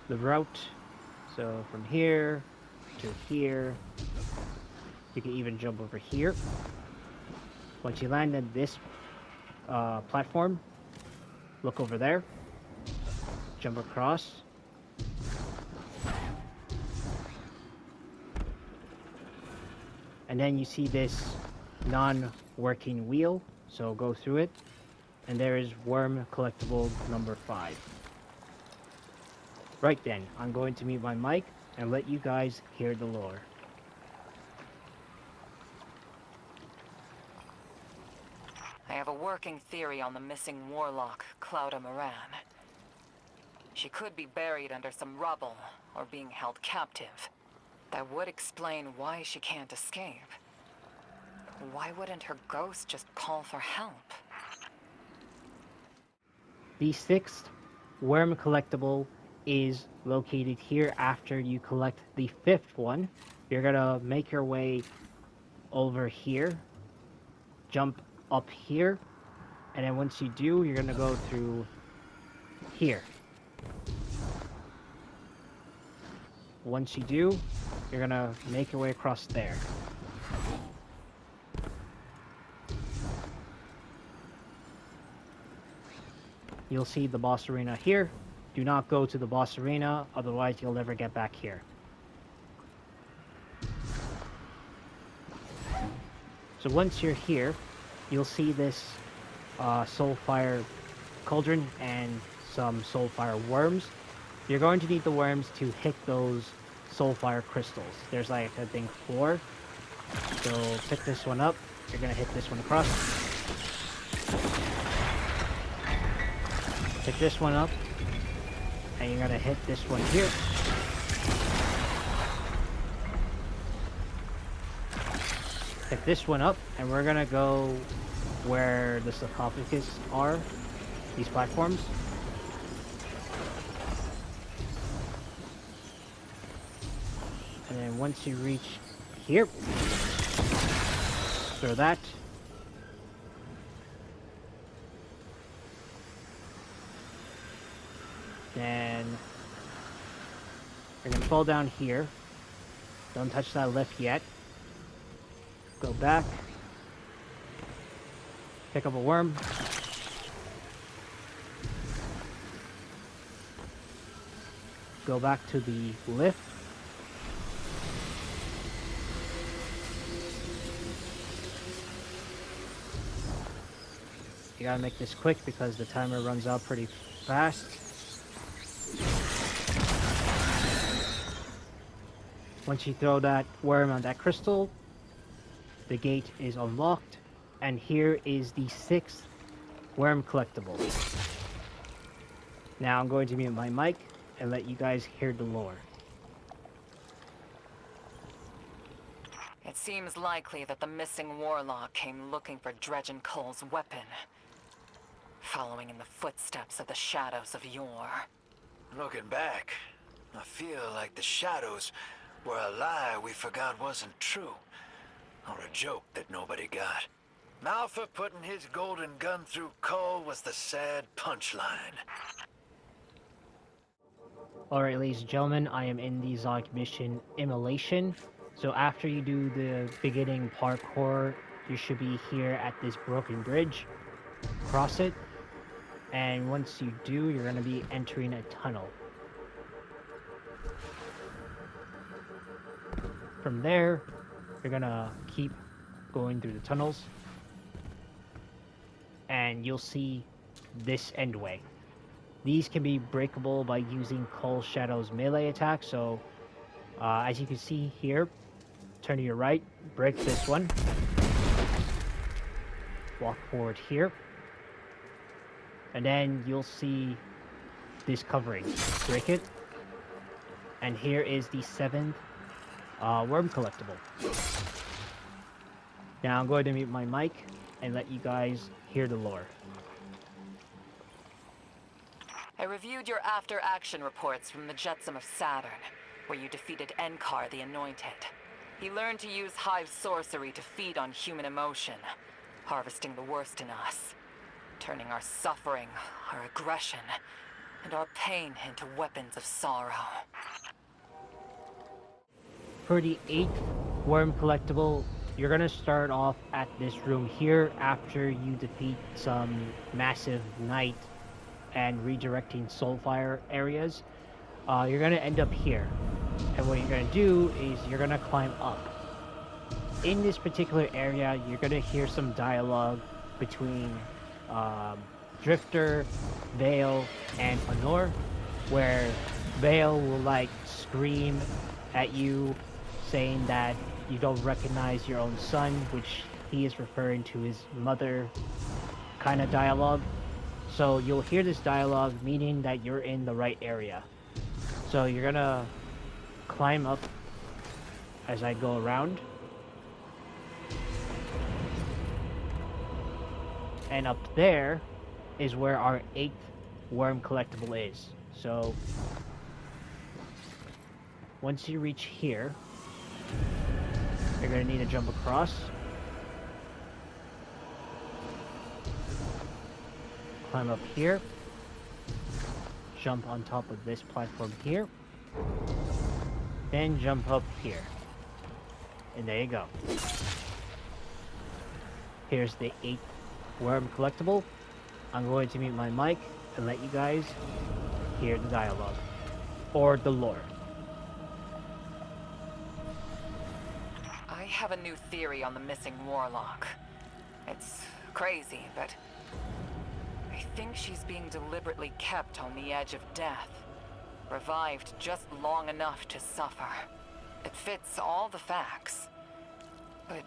the route. So from here to here, you can even jump over here. Once you land at this platform, look over there, jump across. And then you see this non-working wheel, so go through it. And there is Worm Collectible number 5. Right then, I'm going to mute my mic and let you guys hear the lore. I have a working theory on the missing warlock, Claudia Moran. She could be buried under some rubble or being held captive. That would explain why she can't escape. Why wouldn't her ghost just call for help? The 6th Worm Collectible is located here after you collect the 5th one. You're gonna make your way over here, jump up here, and then once you do, you're gonna go through here. Once you do, you're gonna make your way across there. You'll see the boss arena here. Do not go to the boss arena, otherwise you'll never get back here. So once you're here, you'll see this Soulfire cauldron and some Soulfire worms. You're going to need the worms to hit those Soulfire crystals. There's like, I think, 4. So pick this one up. You're gonna hit this one across. Pick this one up. And you're gonna hit this one here. Pick this one up, and we're gonna go where the sarcophagus are, these platforms. And then once you reach here, throw that. Then you're gonna fall down here. Don't touch that lift yet. Go back. Pick up a worm. Go back to the lift. You gotta make this quick because the timer runs out pretty fast. Once you throw that worm on that crystal, the gate is unlocked, and here is the 6th Worm Collectible. Now I'm going to mute my mic and let you guys hear the lore. It seems likely that the missing warlock came looking for Dredgen Cull's weapon, following in the footsteps of the shadows of yore. Looking back, I feel like the shadows were a lie we forgot wasn't true, or a joke that nobody got. Malfa putting his golden gun through Cull was the sad punchline. Alright, ladies and gentlemen, I am in the Zodiac mission Immolation. So after you do the beginning parkour, you should be here at this broken bridge. Cross it. And once you do, you're going to be entering a tunnel. From there, you're going to keep going through the tunnels. And you'll see this endway. These can be breakable by using Cull Shadow's melee attack. So, as you can see here, turn to your right, break this one. Walk forward here. And then you'll see this covering. Break it. And here is the 7th Worm Collectible. Now I'm going to mute my mic and let you guys hear the lore. I reviewed your after-action reports from the Jetsam of Saturn, where you defeated Enkar the Anointed. He learned to use Hive sorcery to feed on human emotion, harvesting the worst in us, turning our suffering, our aggression, and our pain into weapons of sorrow. For the 8th Worm Collectible, you're gonna start off at this room here after you defeat some massive Knight and redirecting Soulfire areas. You're gonna end up here. And what you're gonna do is you're gonna climb up. In this particular area, you're gonna hear some dialogue between Drifter, Vale, and Honor, where Vale will like scream at you saying that you don't recognize your own son, which he is referring to his mother kind of dialogue. So you'll hear this dialogue, meaning that you're in the right area. So you're gonna climb up as I go around. And up there is where our 8th Worm Collectible is. So once you reach here, you're gonna need to jump across. Climb up here. Jump on top of this platform here. Then jump up here. And there you go. Here's the 8th Worm Collectible. I'm going to mute my mic and let you guys hear the dialogue. Or the lore. I have a new theory on the missing warlock. It's crazy, but I think she's being deliberately kept on the edge of death. Revived just long enough to suffer. It fits all the facts. But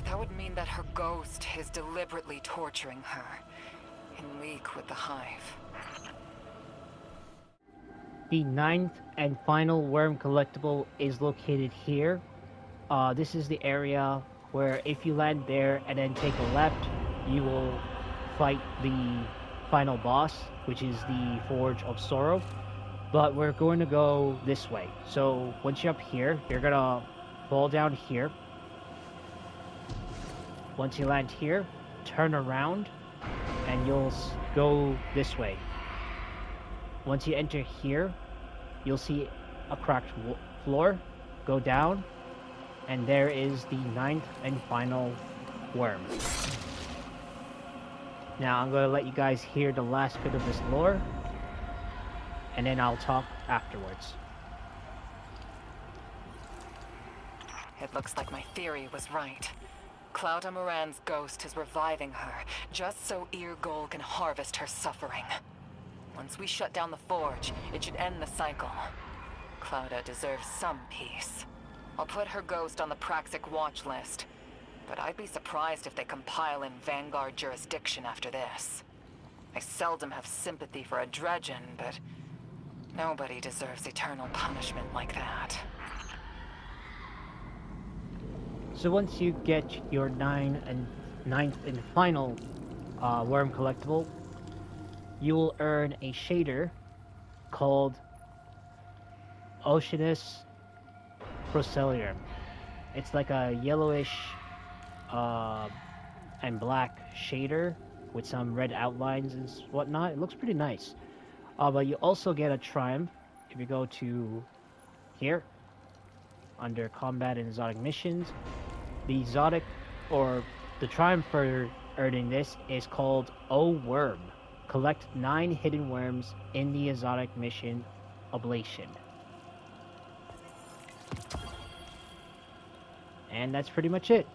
that would mean that her ghost is deliberately torturing her, in league with the Hive. The 9th and final Worm Collectible is located here. This is the area where if you land there and then take a left, you will fight the final boss, which is the Forge of Sorrow. But we're going to go this way. So once you're up here, you're gonna fall down here. Once you land here, turn around and you'll go this way. Once you enter here, you'll see a cracked floor. Go down, and there is the 9th and final worm. Now I'm going to let you guys hear the last bit of this lore, and then I'll talk afterwards. It looks like my theory was right. Clouda Moran's ghost is reviving her, just so Irgol can harvest her suffering. Once we shut down the forge, it should end the cycle. Clouda deserves some peace. I'll put her ghost on the Praxic watch list, but I'd be surprised if they compile in Vanguard jurisdiction after this. I seldom have sympathy for a Dredgen, but nobody deserves eternal punishment like that. So once you get your 9th and final Worm Collectible, you will earn a shader called Oceanus Procellarum. It's like a yellowish and black shader with some red outlines and whatnot. It looks pretty nice. But you also get a triumph if you go to here under combat and exotic missions. The exotic, or the triumph for earning this, is called O Worm. Collect 9 hidden worms in the exotic mission Oblation. And that's pretty much it.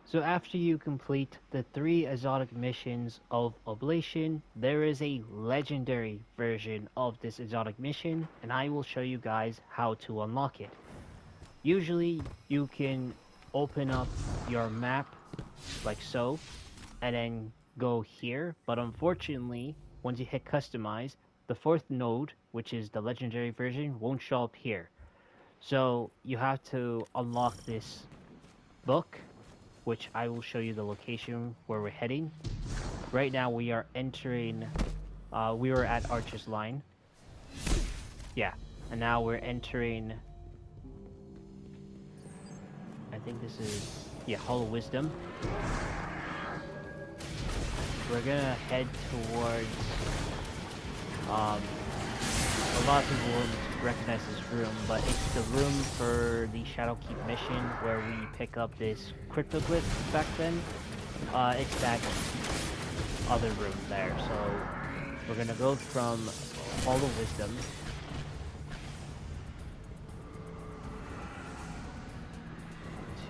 So after you complete the 3 exotic missions of Oblation, there is a legendary version of this exotic mission, and I will show you guys how to unlock it. Usually you can open up your map like so, and then go here, but unfortunately, once you hit customize, the 4th node, which is the legendary version, won't show up here. So you have to unlock this book, which I will show you the location where we're heading. Right now we are entering, we were at Archer's Line. Yeah, and now we're entering, I think this is, yeah, Hall of Wisdom. We're gonna head towards, a lot of people won't recognize this room, but it's the room for the Shadowkeep mission where we pick up this cryptoglyph back then. It's that other room there, so we're gonna go from Hall of Wisdom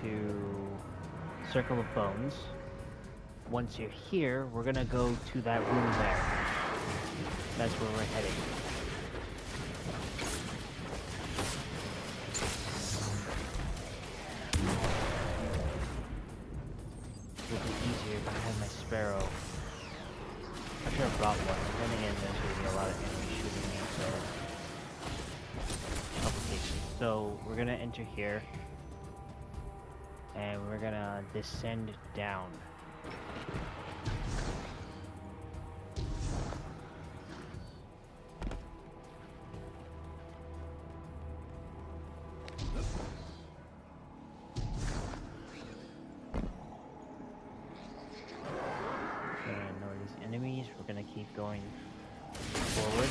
to Circle of Bones. Once you're here, we're gonna go to that room there. That's where we're heading. It would be easier if I had my Sparrow. I should have brought one. Then again, there's going to be a lot of enemies shooting me, so... Complications. So, we're gonna enter here. And we're gonna descend down. Enemies, we're gonna keep going forward.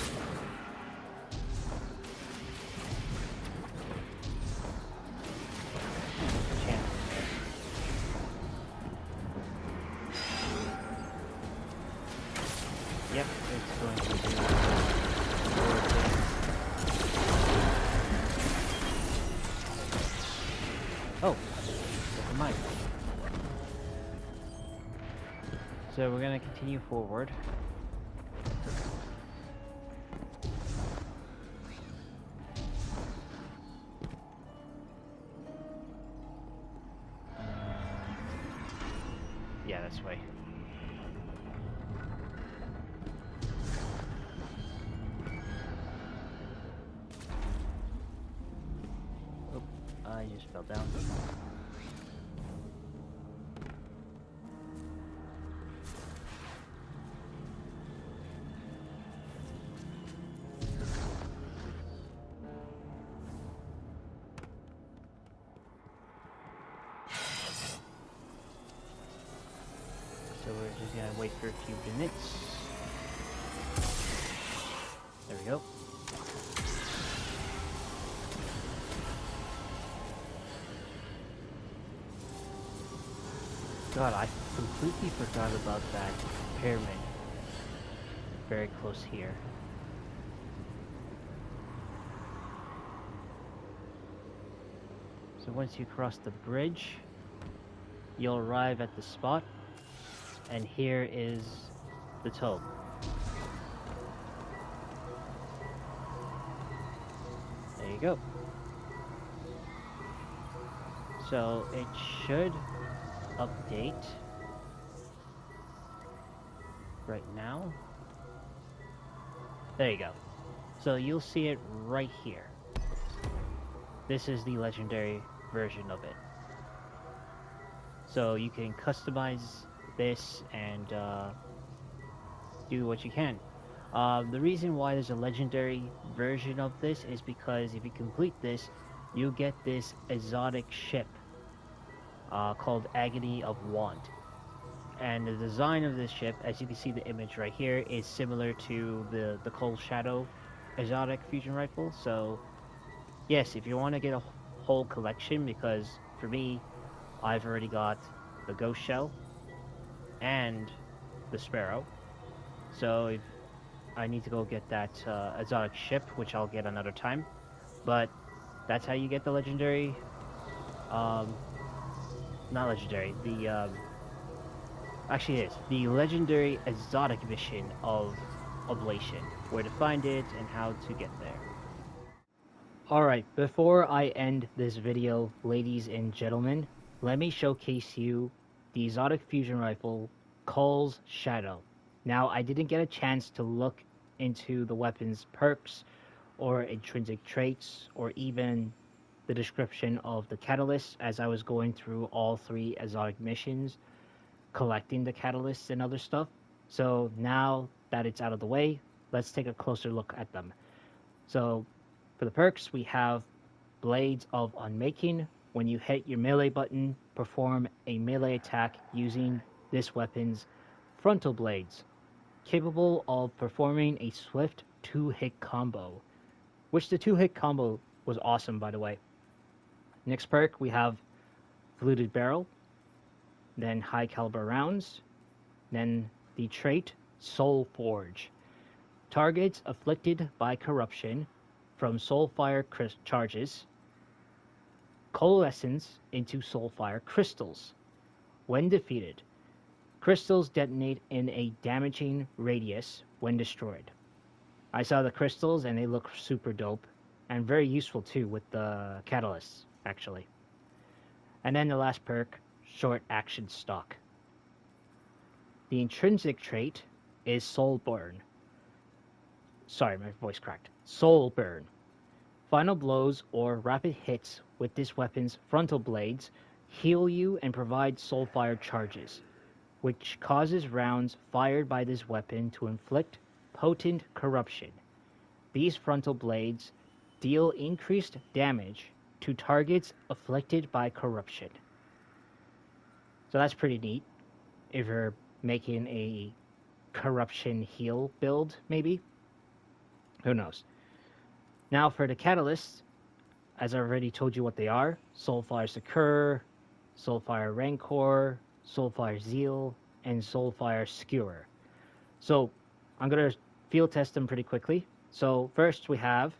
Yep, it's going to do oh, never mind. So we're gonna continue forward. Yeah, this way. Oh, I just fell down. So we're just gonna wait for a few minutes. There we go. God, I completely forgot about that pyramid. Very close here. So once you cross the bridge, you'll arrive at the spot. And here is the tome. There you go. So it should update right now. There you go. So you'll see it right here. This is the legendary version of it. So you can customize this and do what you can. The reason why there's a legendary version of this is because if you complete this, you get this exotic ship called Agony of Want. And the design of this ship, as you can see the image right here, is similar to the Cull Shadow exotic fusion rifle. So yes, if you want to get a whole collection, because for me, I've already got the Ghost Shell and the Sparrow. So if I need to go get that exotic ship, which I'll get another time. But that's how you get the legendary, not legendary, the, actually it is, the legendary exotic mission of Oblation, where to find it and how to get there. Alright, before I end this video, ladies and gentlemen, let me showcase you the exotic fusion rifle Cull's Shadow. Now, I didn't get a chance to look into the weapon's perks or intrinsic traits or even the description of the catalyst as I was going through all 3 exotic missions, collecting the catalysts and other stuff. So now that it's out of the way, let's take a closer look at them. So for the perks, we have Blades of Unmaking. When you hit your melee button, perform a melee attack using this weapon's frontal blades, capable of performing a swift 2-hit combo, which the 2-hit combo was awesome, by the way. Next perk, we have Fluted Barrel, then High Caliber Rounds, then the trait Soul Forge. Targets afflicted by corruption from Soulfire charges coalescence into Soulfire crystals. When defeated, crystals detonate in a damaging radius when destroyed. I saw the crystals and they look super dope and very useful too with the catalysts, actually. And then the last perk, Short Action Stock. The intrinsic trait is Soul Burn. Sorry, my voice cracked. Soul Burn. Final blows or rapid hits with this weapon's frontal blades heal you and provide Soulfire charges, which causes rounds fired by this weapon to inflict potent corruption. These frontal blades deal increased damage to targets afflicted by corruption. So that's pretty neat if you're making a corruption heal build, maybe. Who knows? Now for the catalysts, as I already told you what they are: Soulfire Secure, Soulfire Rancor, Soulfire Zeal, and Soulfire Skewer. So I'm going to field test them pretty quickly. So first we have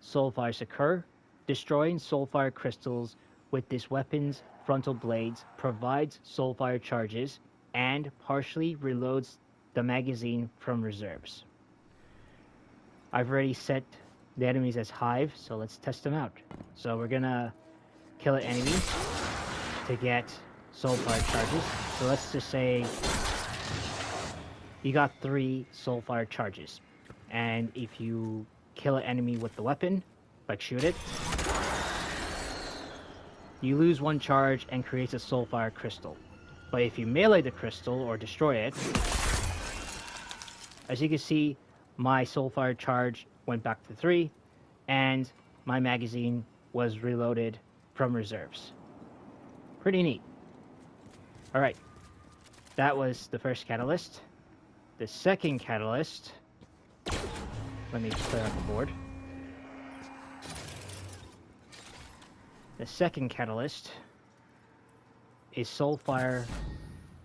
Soulfire Secure. Destroying Soulfire crystals with this weapon's frontal blades provides Soulfire charges and partially reloads the magazine from reserves. I've already set the enemies as Hive, so let's test them out. So we're gonna kill an enemy to get Soulfire charges. So let's just say you got 3 Soulfire charges, and if you kill an enemy with the weapon, like shoot it, you lose 1 charge and creates a Soulfire crystal. But if you melee the crystal or destroy it, as you can see, my Soulfire charge went back to 3, and my magazine was reloaded from reserves. Pretty neat. Alright, that was the first catalyst. The second catalyst, let me clear out the board. The second catalyst is Soulfire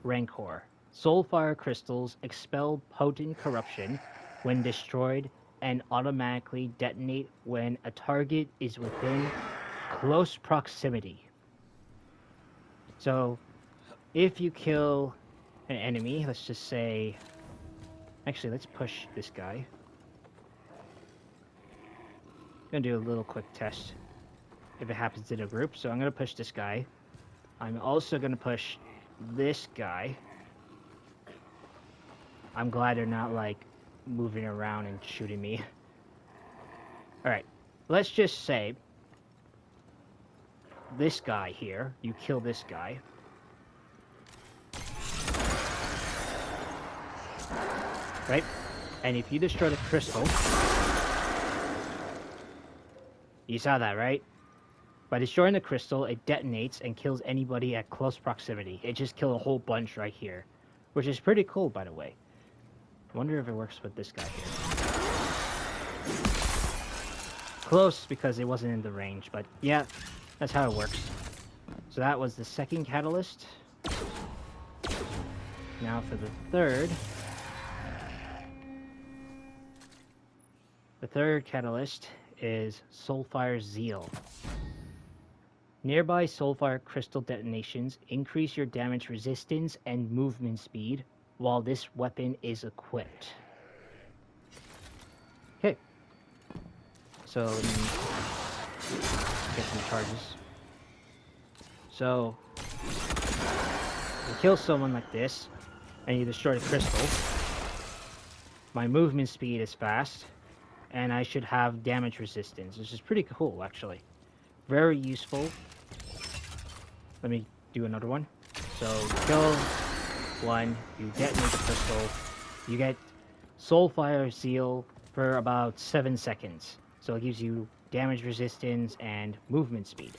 Rancor. Soulfire crystals expel potent corruption when destroyed and automatically detonate when a target is within close proximity. So, if you kill an enemy, let's just say... Actually, let's push this guy. I'm gonna do a little quick test if it happens in a group. So I'm gonna push this guy. I'm also gonna push this guy. I'm glad they're not like moving around and shooting me. Alright, let's just say this guy here, you kill this guy. Right? And if you destroy the crystal, you saw that, right? By destroying the crystal, it detonates and kills anybody at close proximity. It just killed a whole bunch right here, which is pretty cool, by the way. I wonder if it works with this guy here. Close, because it wasn't in the range, but yeah, that's how it works. So that was the second catalyst. Now for the third. The third catalyst is Soulfire Zeal. Nearby Soulfire crystal detonations increase your damage resistance and movement speed while this weapon is equipped. Okay. So, let me get some charges. So, you kill someone like this, and you destroy the crystal, my movement speed is fast, and I should have damage resistance, which is pretty cool, actually. Very useful. Let me do another one. So, you kill one, you detonate the crystal, you get Soulfire Seal for about 7 seconds. So it gives you damage resistance and movement speed.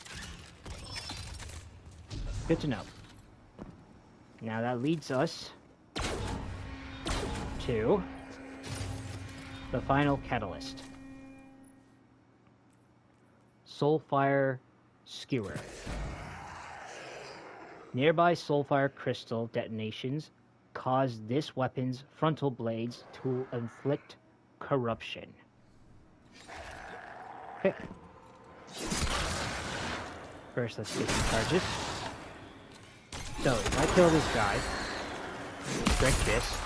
Good to know. Now that leads us to the final catalyst. Soulfire Skewer. Nearby Soulfire crystal detonations cause this weapon's frontal blades to inflict corruption. Okay. First, let's get some charges. So, if I kill this guy, break this,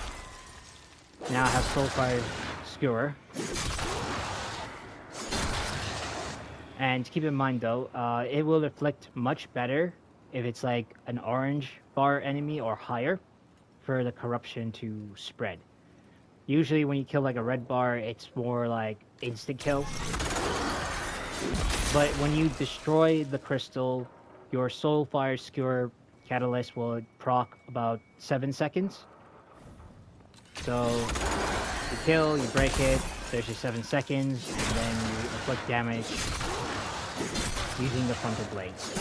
now I have Soulfire Skewer. And keep in mind though, it will inflict much better if it's like an orange bar enemy or higher for the corruption to spread. Usually when you kill like a red bar, it's more like instant kill. But when you destroy the crystal, your Soulfire Skewer catalyst will proc about 7 seconds. So you kill, you break it, there's your 7 seconds, and then you inflict damage using the frontal blades.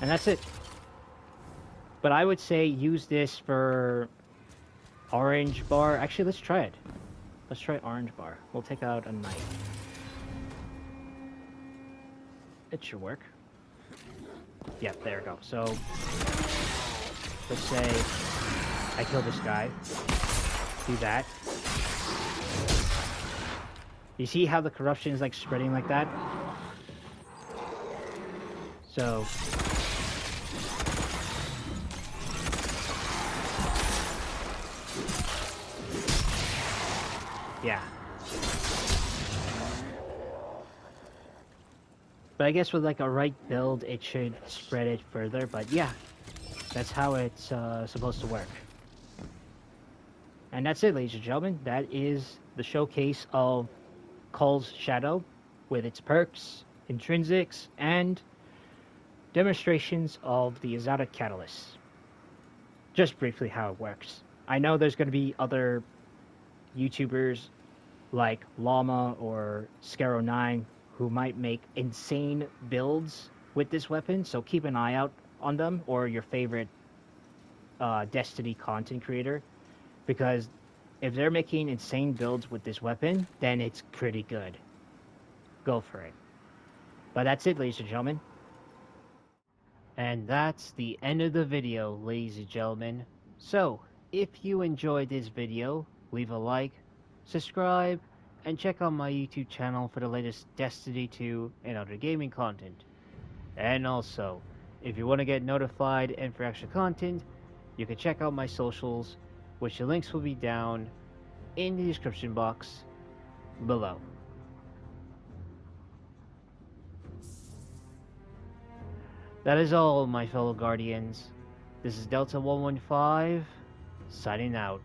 And that's it. But I would say use this for orange bar. Actually, let's try it. Let's try orange bar. We'll take out a knight. It should work. Yep, there we go. So, let's say I kill this guy. Do that. You see how the corruption is like spreading like that? So, yeah. But I guess with like a right build, it should spread it further. But yeah, that's how it's supposed to work. And that's it, ladies and gentlemen. That is the showcase of Cull's Shadow with its perks, intrinsics, and demonstrations of the exotic catalysts. Just briefly how it works. I know there's going to be other YouTubers like Llama or Scarrow9 who might make insane builds with this weapon, so keep an eye out on them, or your favorite Destiny content creator, because if they're making insane builds with this weapon, then it's pretty good. Go for it. But that's it, ladies and gentlemen. And that's the end of the video, ladies and gentlemen. So, if you enjoyed this video, leave a like, subscribe, and check out my YouTube channel for the latest Destiny 2 and other gaming content. And also, if you want to get notified and for extra content, you can check out my socials, which the links will be down in the description box below. That is all, my fellow Guardians. This is Delta 115, signing out.